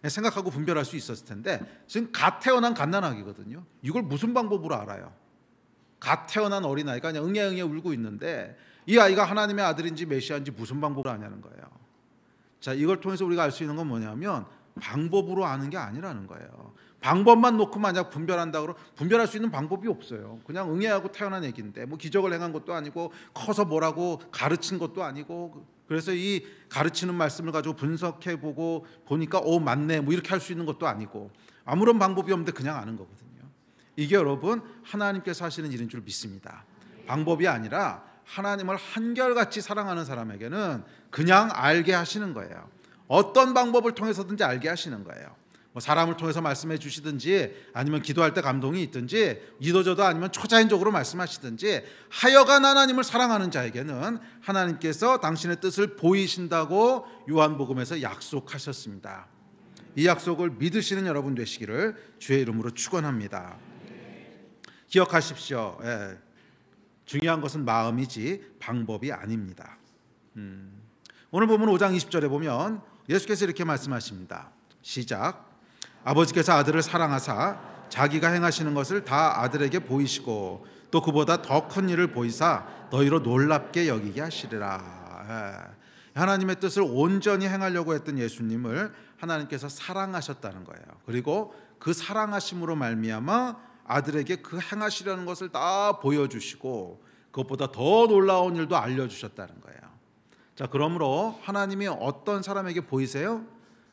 Speaker 1: 생각하고 분별할 수 있었을 텐데 지금 갓 태어난 갓난아기거든요. 이걸 무슨 방법으로 알아요? 갓 태어난 어린아이가 그냥 응애응애 울고 있는데 이 아이가 하나님의 아들인지 메시아인지 무슨 방법으로 아냐는 거예요. 자, 이걸 통해서 우리가 알 수 있는 건 뭐냐면 방법으로 아는 게 아니라는 거예요. 방법만 놓고 만약 분별한다 그러면 분별할 수 있는 방법이 없어요. 그냥 응애하고 태어난 애기인데 뭐 기적을 행한 것도 아니고 커서 뭐라고 가르친 것도 아니고, 그래서 이 가르치는 말씀을 가지고 분석해보고 보니까 오 맞네 뭐 이렇게 할 수 있는 것도 아니고 아무런 방법이 없는데 그냥 아는 거거든요. 이게 여러분 하나님께서 하시는 일인 줄 믿습니다. 방법이 아니라 하나님을 한결같이 사랑하는 사람에게는 그냥 알게 하시는 거예요. 어떤 방법을 통해서든지 알게 하시는 거예요. 뭐 사람을 통해서 말씀해 주시든지 아니면 기도할 때 감동이 있든지 이도저도 아니면 초자연적으로 말씀하시든지 하여간 하나님을 사랑하는 자에게는 하나님께서 당신의 뜻을 보이신다고 요한복음에서 약속하셨습니다. 이 약속을 믿으시는 여러분 되시기를 주의 이름으로 축원합니다. 기억하십시오. 중요한 것은 마음이지 방법이 아닙니다. 오늘 보면 5장 20절에 보면 예수께서 이렇게 말씀하십니다. 시작. 아버지께서 아들을 사랑하사 자기가 행하시는 것을 다 아들에게 보이시고 또 그보다 더 큰 일을 보이사 너희로 놀랍게 여기게 하시리라. 하나님의 뜻을 온전히 행하려고 했던 예수님을 하나님께서 사랑하셨다는 거예요. 그리고 그 사랑하심으로 말미암아 아들에게 그 행하시려는 것을 다 보여주시고 그것보다 더 놀라운 일도 알려주셨다는 거예요. 자, 그러므로 하나님이 어떤 사람에게 보이세요?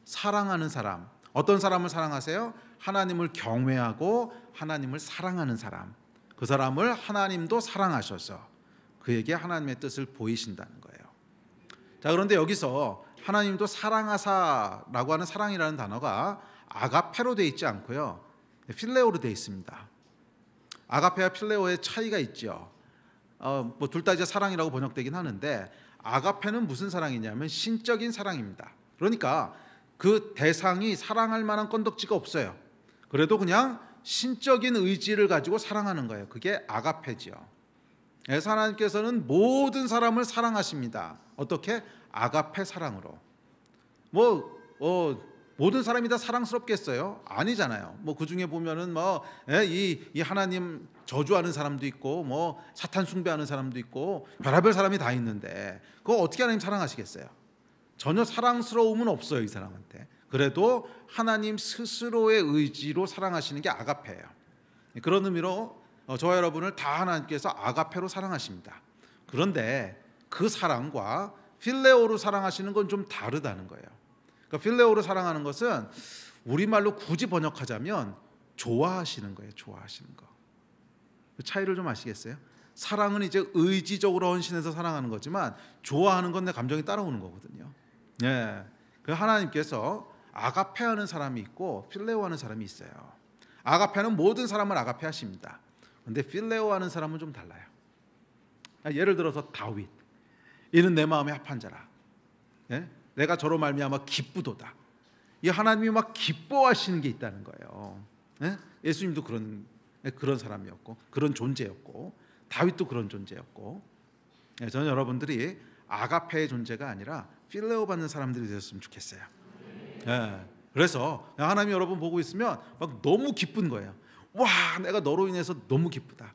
Speaker 1: 사랑하는 사람. 어떤 사람을 사랑하세요? 하나님을 경외하고 하나님을 사랑하는 사람. 그 사람을 하나님도 사랑하셔서 그에게 하나님의 뜻을 보이신다는 거예요. 자, 그런데 여기서 하나님도 사랑하사라고 하는 사랑이라는 단어가 아가페로 되어 있지 않고요, 필레오로 되어 있습니다. 아가페와 필레오의 차이가 있죠. 뭐 둘 다 이제 사랑이라고 번역되긴 하는데 아가페는 무슨 사랑이냐면 신적인 사랑입니다. 그러니까 그 대상이 사랑할 만한 건덕지가 없어요. 그래도 그냥 신적인 의지를 가지고 사랑하는 거예요. 그게 아가페지요. 그래서 하나님께서는 모든 사람을 사랑하십니다. 어떻게? 아가페 사랑으로. 모든 사람이 다 사랑스럽겠어요? 아니잖아요. 그 중에 보면은 이 하나님 저주하는 사람도 있고, 사탄 숭배하는 사람도 있고, 별의별 사람이 다 있는데, 그거 어떻게 하나님 사랑하시겠어요? 전혀 사랑스러움은 없어요, 이 사람한테. 그래도 하나님 스스로의 의지로 사랑하시는 게 아가페예요. 그런 의미로 저와 여러분을 다 하나님께서 아가페로 사랑하십니다. 그런데 그 사랑과 필레오로 사랑하시는 건 좀 다르다는 거예요. 그러니까 필레오로 사랑하는 것은 우리말로 굳이 번역하자면 좋아하시는 거예요. 좋아하시는 거. 그 차이를 좀 아시겠어요? 사랑은 이제 의지적으로 헌신해서 사랑하는 거지만 좋아하는 건 내 감정이 따라오는 거거든요. 예. 그 하나님께서 아가페하는 사람이 있고 필레오하는 사람이 있어요. 아가페는 모든 사람을 아가페하십니다. 그런데 필레오하는 사람은 좀 달라요. 예를 들어서 다윗, 이는 내 마음에 합한 자라. 예? 내가 저로 말미암아 기쁘도다. 이 하나님이 막 기뻐하시는 게 있다는 거예요. 예? 예수님도 그런 사람이었고, 그런 존재였고, 다윗도 그런 존재였고, 저는 여러분들이 아가페의 존재가 아니라 필레오 받는 사람들이 되었으면 좋겠어요. 예. 그래서 하나님이 여러분 보고 있으면 막 너무 기쁜 거예요. 와, 내가 너로 인해서 너무 기쁘다.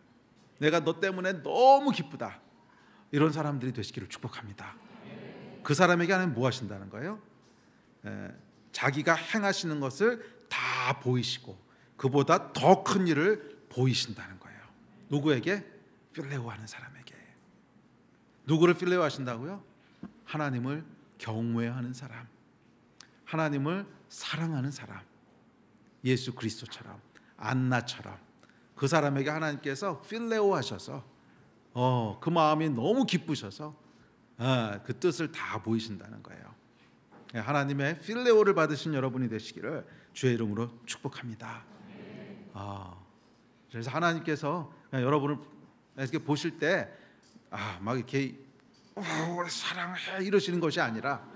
Speaker 1: 내가 너 때문에 너무 기쁘다. 이런 사람들이 되시기를 축복합니다. 그 사람에게 하나님 뭐 하신다는 거예요? 자기가 행하시는 것을 다 보이시고 그보다 더 큰 일을 보이신다는 거예요. 누구에게? 필레오하는 사람에게. 누구를 필레오하신다고요? 하나님을 경외하는 사람, 하나님을 사랑하는 사람, 예수 그리스도처럼, 안나처럼 그 사람에게 하나님께서 필레오하셔서 그 마음이 너무 기쁘셔서 그 뜻을 다 보이신다는 거예요. 하나님의 필레오를 받으신 여러분이 되시기를 주의 이름으로 축복합니다. 그래서 하나님께서 여러분을 이렇게 보실 때 막 이렇게 사랑해 이러시는 것이 아니라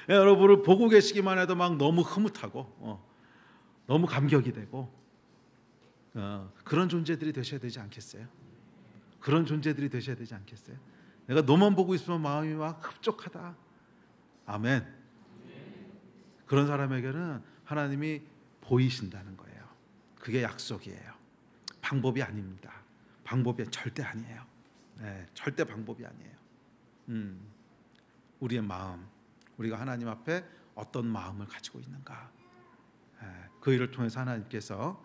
Speaker 1: 여러분을 보고 계시기만 해도 막 너무 흐뭇하고 너무 감격이 되고 그런 존재들이 되셔야 되지 않겠어요? 그런 존재들이 되셔야 되지 않겠어요? 내가 너만 보고 있으면 마음이 막 흡족하다. 아멘. 그런 사람에게는 하나님이 보이신다는 거예요. 그게 약속이에요. 방법이 아닙니다. 방법이 절대 아니에요. 절대 방법이 아니에요. 우리의 마음, 우리가 하나님 앞에 어떤 마음을 가지고 있는가, 그 일을 통해서 하나님께서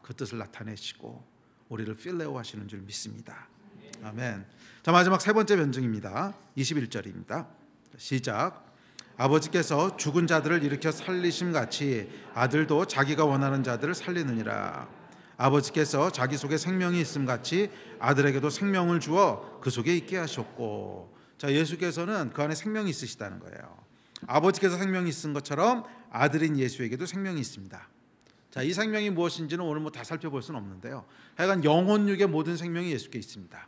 Speaker 1: 그 뜻을 나타내시고 우리를 필레오 하시는 줄 믿습니다. 아멘. 자, 마지막 세 번째 변증입니다. 21절입니다. 시작. 아버지께서 죽은 자들을 일으켜 살리심 같이 아들도 자기가 원하는 자들을 살리느니라. 아버지께서 자기 속에 생명이 있음 같이 아들에게도 생명을 주어 그 속에 있게 하셨고. 자, 예수께서는 그 안에 생명이 있으시다는 거예요. 아버지께서 생명이 있은 것처럼 아들인 예수에게도 생명이 있습니다. 자, 이 생명이 무엇인지는 오늘 다 살펴볼 수는 없는데요. 하여간 영혼육의 모든 생명이 예수께 있습니다.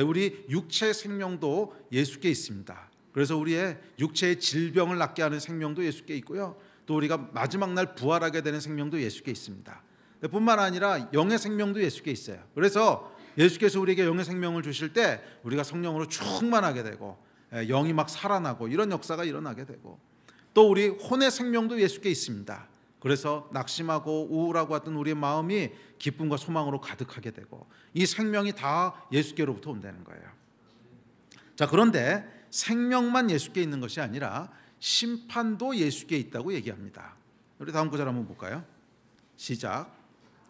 Speaker 1: 우리 육체의 생명도 예수께 있습니다. 그래서 우리의 육체의 질병을 낫게 하는 생명도 예수께 있고요. 또 우리가 마지막 날 부활하게 되는 생명도 예수께 있습니다. 뿐만 아니라 영의 생명도 예수께 있어요. 그래서 예수께서 우리에게 영의 생명을 주실 때 우리가 성령으로 충만하게 되고 영이 막 살아나고 이런 역사가 일어나게 되고, 또 우리 혼의 생명도 예수께 있습니다. 그래서 낙심하고 우울하고 했던 우리의 마음이 기쁨과 소망으로 가득하게 되고, 이 생명이 다 예수께로부터 온다는 거예요. 자, 그런데 생명만 예수께 있는 것이 아니라 심판도 예수께 있다고 얘기합니다. 우리 다음 구절 한번 볼까요? 시작.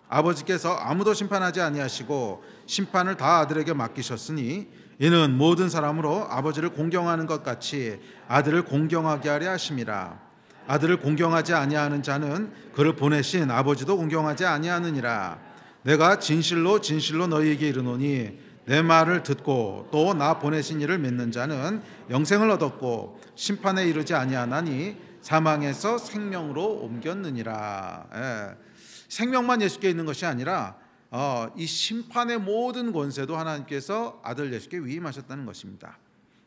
Speaker 1: 아버지께서 아무도 심판하지 아니하시고 심판을 다 아들에게 맡기셨으니 이는 모든 사람으로 아버지를 공경하는 것 같이 아들을 공경하게 하려 하심이라. 아들을 공경하지 아니하는 자는 그를 보내신 아버지도 공경하지 아니하느니라. 내가 진실로 진실로 너희에게 이르노니 내 말을 듣고 또 나 보내신 이를 믿는 자는 영생을 얻었고 심판에 이르지 아니하나니 사망에서 생명으로 옮겼느니라. 생명만 예수께 있는 것이 아니라 이 심판의 모든 권세도 하나님께서 아들 예수께 위임하셨다는 것입니다.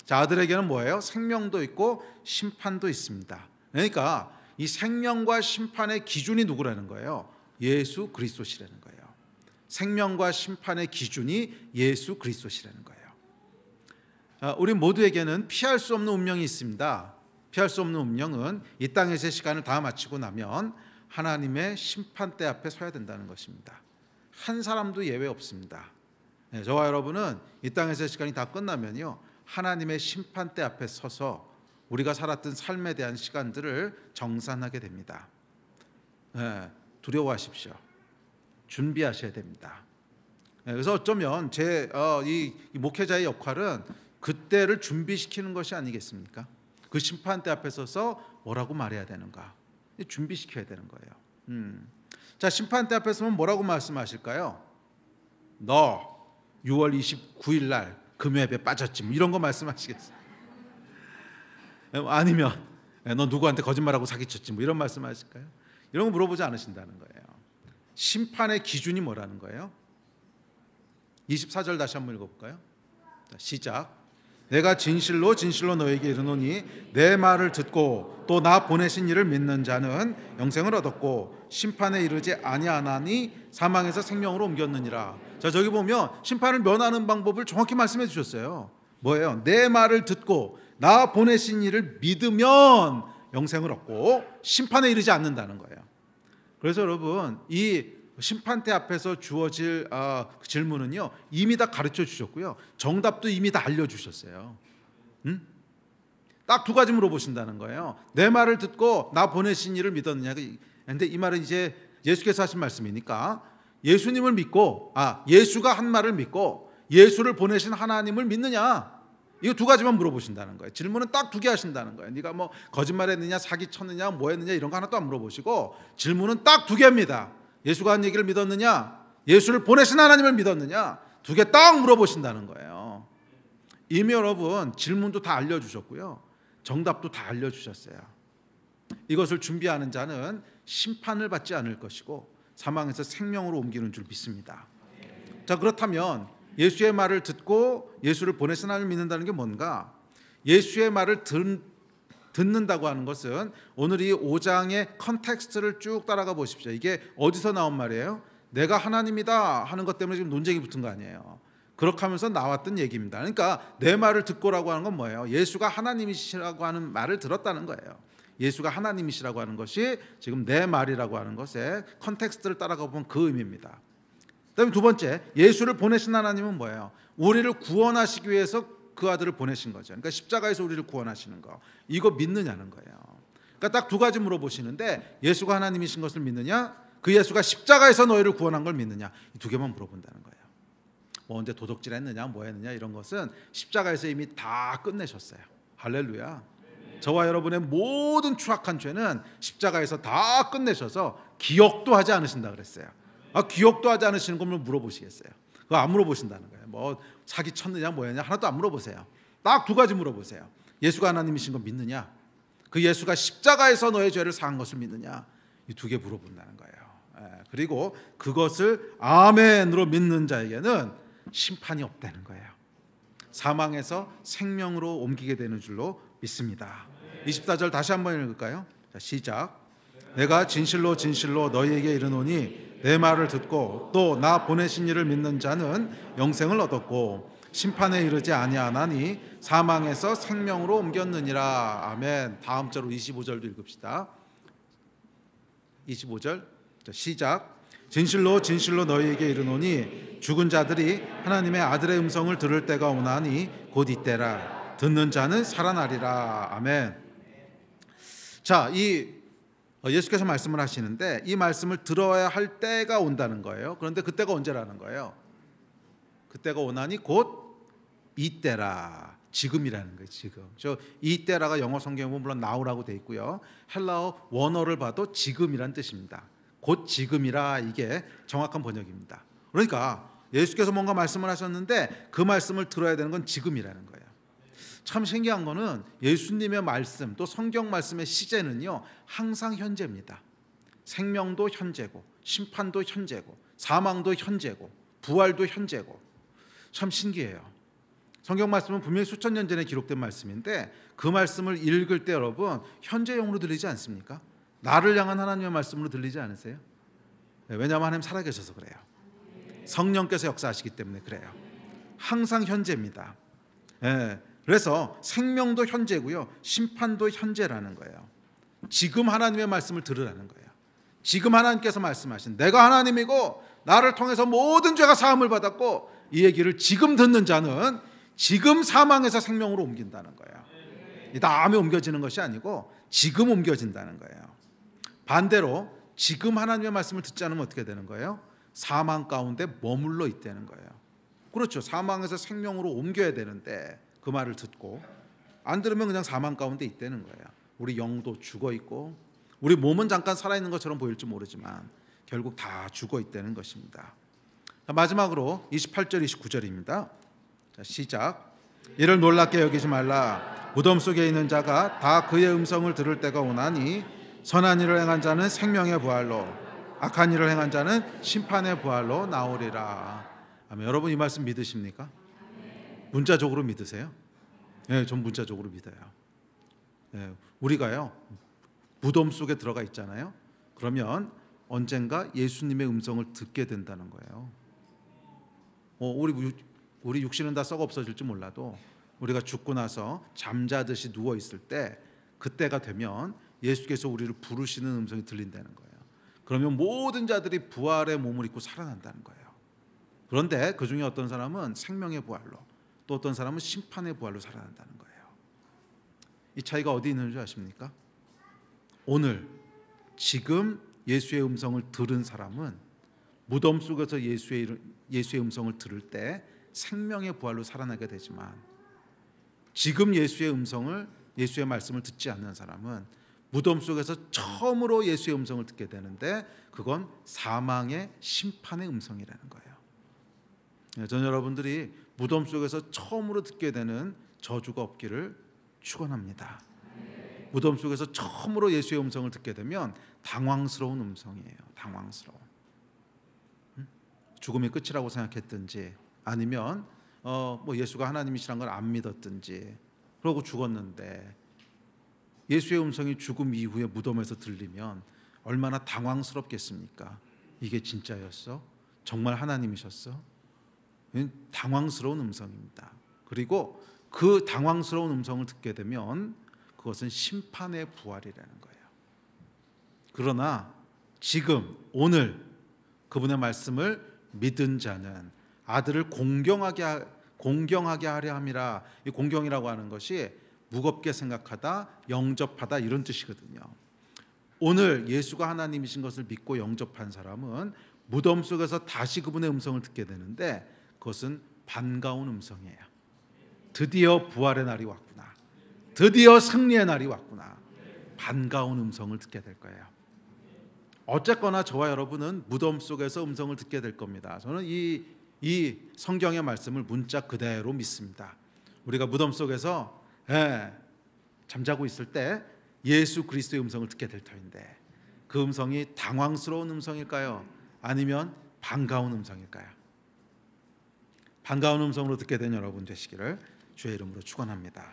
Speaker 1: 자, 아들에게는 뭐예요? 생명도 있고 심판도 있습니다. 그러니까 이 생명과 심판의 기준이 누구라는 거예요? 예수 그리스도시라는 거예요. 생명과 심판의 기준이 예수 그리스도시라는 거예요. 우리 모두에게는 피할 수 없는 운명이 있습니다. 피할 수 없는 운명은 이 땅에서의 시간을 다 마치고 나면 하나님의 심판대 앞에 서야 된다는 것입니다. 한 사람도 예외 없습니다. 저와 여러분은 이 땅에서의 시간이 다 끝나면요, 하나님의 심판대 앞에 서서 우리가 살았던 삶에 대한 시간들을 정산하게 됩니다. 두려워하십시오. 준비하셔야 됩니다. 그래서 어쩌면 이 목회자의 역할은 그때를 준비시키는 것이 아니겠습니까? 그 심판대 앞에 서서 뭐라고 말해야 되는가? 준비시켜야 되는 거예요. 자, 심판대 앞에 서면 뭐라고 말씀하실까요? 너 6월 29일 날 금요예배 빠졌지, 뭐 이런 거 말씀하시겠어요? 아니면 너 누구한테 거짓말하고 사기쳤지, 뭐 이런 말씀하실까요? 이런 거 물어보지 않으신다는 거예요. 심판의 기준이 뭐라는 거예요? 24절 다시 한번 읽어볼까요? 자, 시작. 내가 진실로 진실로 너에게 이르노니 내 말을 듣고 또 나 보내신 이를 믿는 자는 영생을 얻었고 심판에 이르지 아니하나니 사망에서 생명으로 옮겼느니라. 자, 저기 보면 심판을 면하는 방법을 정확히 말씀해 주셨어요. 뭐예요? 내 말을 듣고 나 보내신 이를 믿으면 영생을 얻고 심판에 이르지 않는다는 거예요. 그래서 여러분, 이 심판대 앞에서 주어질 질문은요, 이미 다 가르쳐 주셨고요, 정답도 이미 다 알려주셨어요. 딱 두 가지 물어보신다는 거예요. 내 말을 듣고 나 보내신 이를 믿었느냐. 그런데 이 말은 이제 예수께서 하신 말씀이니까 예수님을 믿고 예수가 한 말을 믿고 예수를 보내신 하나님을 믿느냐, 이거 두 가지만 물어보신다는 거예요. 질문은 딱 두 개 하신다는 거예요. 네가 뭐 거짓말했느냐, 사기쳤느냐, 뭐 했느냐, 이런 거 하나도 안 물어보시고 질문은 딱 두 개입니다. 예수가 한 얘기를 믿었느냐, 예수를 보내신 하나님을 믿었느냐, 두 개 딱 물어보신다는 거예요. 이미 여러분 질문도 다 알려주셨고요, 정답도 다 알려주셨어요. 이것을 준비하는 자는 심판을 받지 않을 것이고 사망에서 생명으로 옮기는 줄 믿습니다. 자, 그렇다면 예수의 말을 듣고 예수를 보내신 하나님을 믿는다는 게 뭔가? 예수의 말을 듣는다고 하는 것은 오늘 이 5장의 컨텍스트를 쭉 따라가 보십시오. 이게 어디서 나온 말이에요? 내가 하나님이다 하는 것 때문에 지금 논쟁이 붙은 거 아니에요. 그렇게 하면서 나왔던 얘기입니다. 그러니까 내 말을 듣고라고 하는 건 뭐예요? 예수가 하나님이시라고 하는 말을 들었다는 거예요. 예수가 하나님이시라고 하는 것이 지금 내 말이라고 하는 것의 컨텍스트를 따라가 보면 그 의미입니다. 그다음에 두 번째, 예수를 보내신 하나님은 뭐예요? 우리를 구원하시기 위해서 그 아들을 보내신 거죠. 그러니까 십자가에서 우리를 구원하시는 거, 이거 믿느냐는 거예요. 그러니까 딱 두 가지 물어보시는데, 예수가 하나님이신 것을 믿느냐, 그 예수가 십자가에서 너희를 구원한 걸 믿느냐, 이 두 개만 물어본다는 거예요. 뭐 언제 도둑질했느냐, 뭐 했느냐, 이런 것은 십자가에서 이미 다 끝내셨어요. 할렐루야. 저와 여러분의 모든 추악한 죄는 십자가에서 다 끝내셔서 기억도 하지 않으신다 그랬어요. 기억도 하지 않으시는 걸 물어보시겠어요? 그거 안 물어보신다는 거예요. 뭐 사기 쳤느냐, 뭐였냐, 하나도 안 물어보세요. 딱 두 가지 물어보세요. 예수가 하나님이신 거 믿느냐, 그 예수가 십자가에서 너의 죄를 사한 것을 믿느냐, 이 두 개 물어본다는 거예요. 그리고 그것을 아멘으로 믿는 자에게는 심판이 없다는 거예요. 사망에서 생명으로 옮기게 되는 줄로 믿습니다. 24절 다시 한번 읽을까요? 자, 시작. 내가 진실로 진실로 너희에게 이르노니 내 말을 듣고 또 나 보내신 이를 믿는 자는 영생을 얻었고 심판에 이르지 아니하나니 사망에서 생명으로 옮겼느니라. 아멘. 다음 절로 25절도 읽읍시다. 25절 자, 시작. 진실로 진실로 너희에게 이르노니 죽은 자들이 하나님의 아들의 음성을 들을 때가 오나니 곧 이때라. 듣는 자는 살아나리라. 아멘. 자, 이 예수께서 말씀을 하시는데 이 말씀을 들어야 할 때가 온다는 거예요. 그런데 그때가 언제라는 거예요? 그때가 오나니 곧 이때라. 지금이라는 거예요. 지금. 이때라가 영어 성경에 보면 물론 now라고 돼 있고요, 헬라어 원어를 봐도 지금이란 뜻입니다. 곧 지금이라, 이게 정확한 번역입니다. 그러니까 예수께서 뭔가 말씀을 하셨는데 그 말씀을 들어야 되는 건 지금이라는 거예요. 참 신기한 거는 예수님의 말씀, 또 성경 말씀의 시제는요 항상 현재입니다. 생명도 현재고 심판도 현재고 사망도 현재고 부활도 현재고, 참 신기해요. 성경 말씀은 분명히 수천 년 전에 기록된 말씀인데 그 말씀을 읽을 때 여러분 현재형으로 들리지 않습니까? 나를 향한 하나님의 말씀으로 들리지 않으세요? 왜냐하면 하나님 살아계셔서 그래요. 성령께서 역사하시기 때문에 그래요. 항상 현재입니다. 그래서 생명도 현재고요, 심판도 현재라는 거예요. 지금 하나님의 말씀을 들으라는 거예요. 지금 하나님께서 말씀하신 내가 하나님이고 나를 통해서 모든 죄가 사함을 받았고, 이 얘기를 지금 듣는 자는 지금 사망에서 생명으로 옮긴다는 거예요. 이 다음에 옮겨지는 것이 아니고 지금 옮겨진다는 거예요. 반대로 지금 하나님의 말씀을 듣지 않으면 어떻게 되는 거예요? 사망 가운데 머물러 있다는 거예요. 그렇죠. 사망에서 생명으로 옮겨야 되는데 그 말을 듣고 안 들으면 그냥 사망 가운데 있다는 거예요. 우리 영도 죽어 있고 우리 몸은 잠깐 살아있는 것처럼 보일지 모르지만 결국 다 죽어 있다는 것입니다. 마지막으로 28절 29절입니다. 자, 시작. 이를 놀랍게 여기지 말라. 무덤 속에 있는 자가 다 그의 음성을 들을 때가 오나니 선한 일을 행한 자는 생명의 부활로, 악한 일을 행한 자는 심판의 부활로 나오리라. 아멘. 여러분 이 말씀 믿으십니까? 문자적으로 믿으세요? 네, 전 문자적으로 믿어요. 네, 우리가요 무덤 속에 들어가 있잖아요. 그러면 언젠가 예수님의 음성을 듣게 된다는 거예요. 우리 육신은 다 썩어 없어질지 몰라도 우리가 죽고 나서 잠자듯이 누워 있을 때, 그때가 되면 예수께서 우리를 부르시는 음성이 들린다는 거예요. 그러면 모든 자들이 부활의 몸을 입고 살아난다는 거예요. 그런데 그 중에 어떤 사람은 생명의 부활로, 또 어떤 사람은 심판의 부활로 살아난다는 거예요. 이 차이가 어디 있는 줄 아십니까? 오늘 지금 예수의 음성을 들은 사람은 무덤 속에서 예수의 음성을 들을 때 생명의 부활로 살아나게 되지만, 지금 예수의 말씀을 듣지 않는 사람은 무덤 속에서 처음으로 예수의 음성을 듣게 되는데 그건 사망의 심판의 음성이라는 거예요. 저는 여러분들이 무덤 속에서 처음으로 듣게 되는 저주가 없기를 축원합니다. 무덤 속에서 처음으로 예수의 음성을 듣게 되면 당황스러운 음성이에요. 당황스러운. 죽음이 끝이라고 생각했든지, 아니면 예수가 하나님이시란 걸 안 믿었든지, 그러고 죽었는데 예수의 음성이 죽음 이후에 무덤에서 들리면 얼마나 당황스럽겠습니까? 이게 진짜였어? 정말 하나님이셨어? 당황스러운 음성입니다. 그리고 그 당황스러운 음성을 듣게 되면 그것은 심판의 부활이라는 거예요. 그러나 지금 오늘 그분의 말씀을 믿은 자는 아들을 공경하게 하려 함이라. 이 공경이라고 하는 것이 무겁게 생각하다, 영접하다, 이런 뜻이거든요. 오늘 예수가 하나님이신 것을 믿고 영접한 사람은 무덤 속에서 다시 그분의 음성을 듣게 되는데 그것은 반가운 음성이에요. 드디어 부활의 날이 왔구나, 드디어 승리의 날이 왔구나, 반가운 음성을 듣게 될 거예요. 어쨌거나 저와 여러분은 무덤 속에서 음성을 듣게 될 겁니다. 저는 이 성경의 말씀을 문자 그대로 믿습니다. 우리가 무덤 속에서 잠자고 있을 때 예수 그리스도의 음성을 듣게 될 터인데, 그 음성이 당황스러운 음성일까요? 아니면 반가운 음성일까요? 반가운 음성으로 듣게 된 여러분 되시기를 주의 이름으로 축원합니다.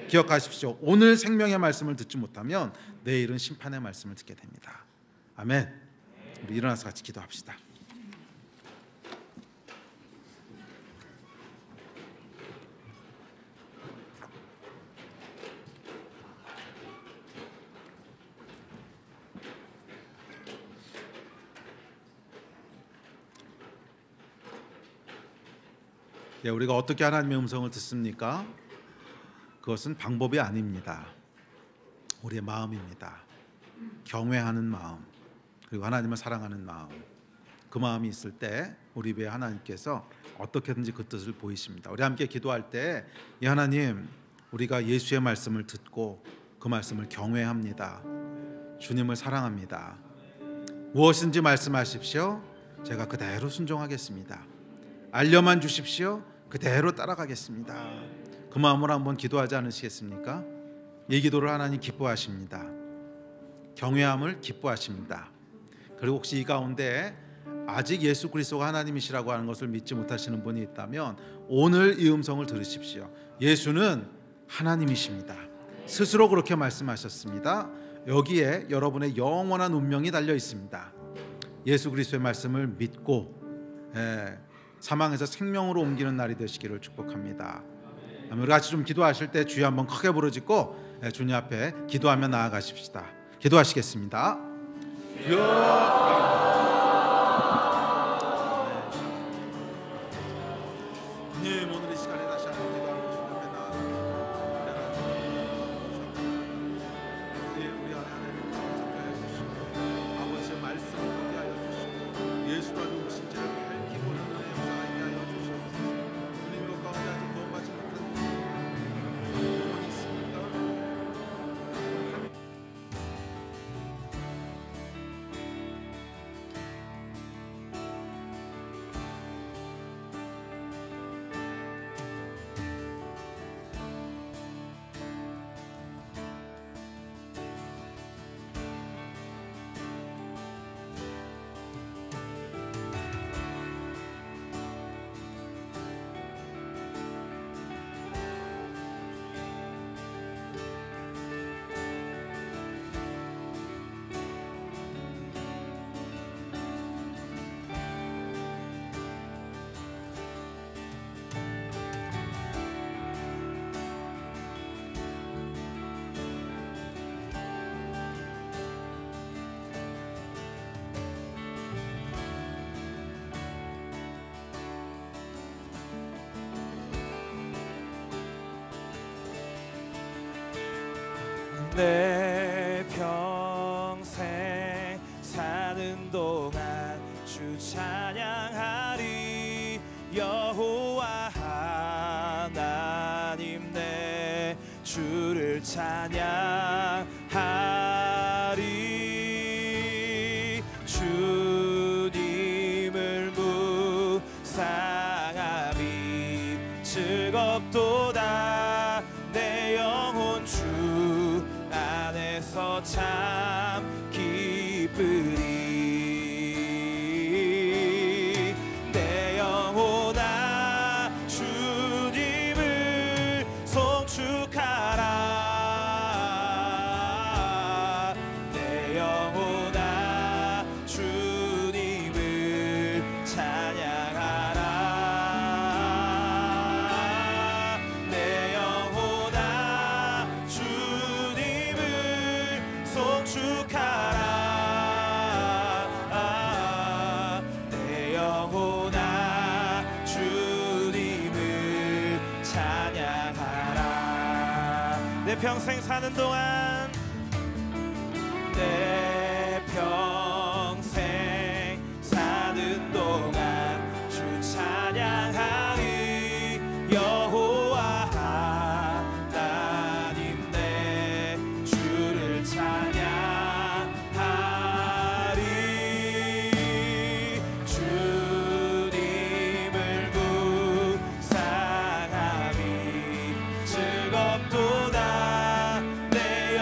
Speaker 1: 기억하십시오. 오늘 생명의 말씀을 듣지 못하면 내일은 심판의 말씀을 듣게 됩니다. 아멘. 우리 일어나서 같이 기도합시다. 우리가 어떻게 하나님의 음성을 듣습니까? 그것은 방법이 아닙니다. 우리의 마음입니다. 경외하는 마음, 그리고 하나님을 사랑하는 마음, 그 마음이 있을 때 우리 배에 하나님께서 어떻게든지 그 뜻을 보이십니다. 우리 함께 기도할 때, 이 하나님, 우리가 예수의 말씀을 듣고 그 말씀을 경외합니다. 주님을 사랑합니다. 무엇인지 말씀하십시오. 제가 그대로 순종하겠습니다. 알려만 주십시오. 그대로 따라가겠습니다. 그 마음으로 한번 기도하지 않으시겠습니까? 이 기도를 하나님 기뻐하십니다. 경외함을 기뻐하십니다. 그리고 혹시 이 가운데 아직 예수 그리스도가 하나님이시라고 하는 것을 믿지 못하시는 분이 있다면 오늘 이 음성을 들으십시오. 예수는 하나님이십니다. 스스로 그렇게 말씀하셨습니다. 여기에 여러분의 영원한 운명이 달려 있습니다. 예수 그리스도의 말씀을 믿고 사망에서 생명으로 옮기는 날이 되시기를 축복합니다. 우리 같이 좀 기도하실 때 주여 한번 크게 부르짖고 주님 앞에 기도하며 나아가십시다. 기도하시겠습니다. 주님, 오늘 이 시간에 다시 한번 기도하며 주님 앞에 나아갑니다. 우리 안에 하나님을 참석하여 주시고 아버지의 말씀을 보게 하여 주시고 예수가 누구신지를 밝히 보는 은혜의 역사가 있게 하여 주시옵소서. 주님, 이것 가운데 아직 구원받지 못한 영혼이 있습니까?
Speaker 2: 내 평생 사는 동안 주 찬양하리. 여호와 하나님 내 주를 찬양하리. 주님을 묵상함이 즐겁도다. 내 영혼 주 안에서 참 기쁘리. 내 영혼아 주님을 송축하라. 내 영혼아 주님을 찬양하라. 내 영혼아 주님을 송축하라. 내 영혼아 주님을 찬양하라. 내 평생 사는 동안 내 평생 사는 동안 주 찬양하리. 여호와 하나님 내 주를 찬양하리. 주님을 묵상함이 즐겁도다. 내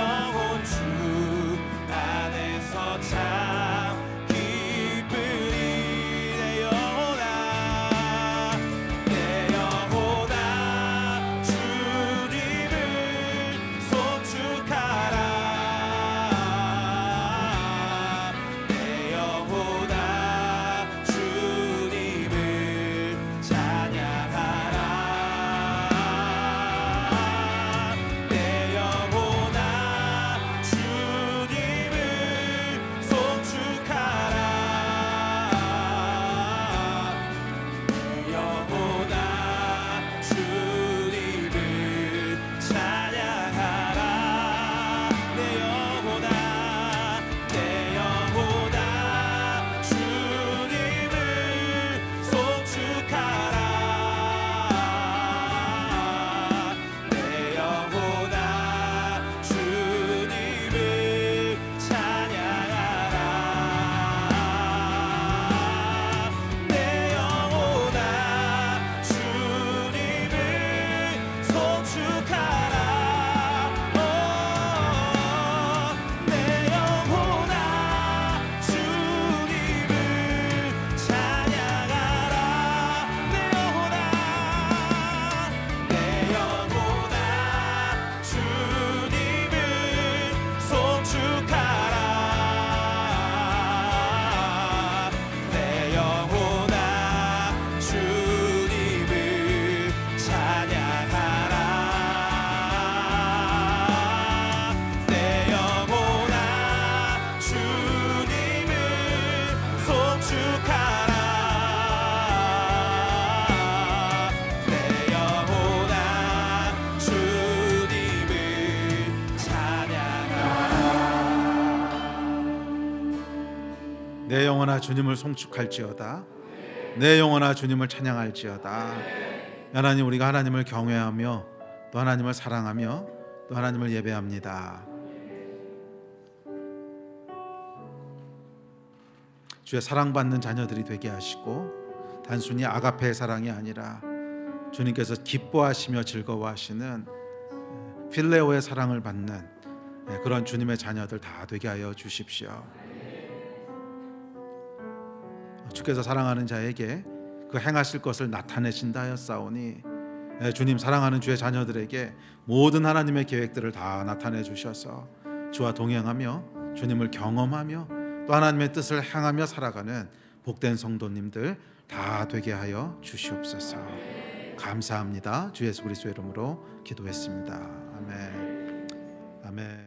Speaker 1: 영혼아 주님을 송축할지어다. 내 영혼아 주님을 찬양할지어다. 하나님, 우리가 하나님을 경외하며 또 하나님을 사랑하며 또 하나님을 예배합니다. 주의 사랑받는 자녀들이 되게 하시고 단순히 아가페의 사랑이 아니라 주님께서 기뻐하시며 즐거워하시는 필레오의 사랑을 받는 그런 주님의 자녀들 다 되게 하여 주십시오. 주께서 사랑하는 자에게 그 행하실 것을 나타내신다 하였사오니 주님, 사랑하는 주의 자녀들에게 모든 하나님의 계획들을 다 나타내 주셔서 주와 동행하며 주님을 경험하며 또 하나님의 뜻을 행하며 살아가는 복된 성도님들 다 되게 하여 주시옵소서. 감사합니다. 주 예수 그리스도의 이름으로 기도했습니다. 아멘. 아멘.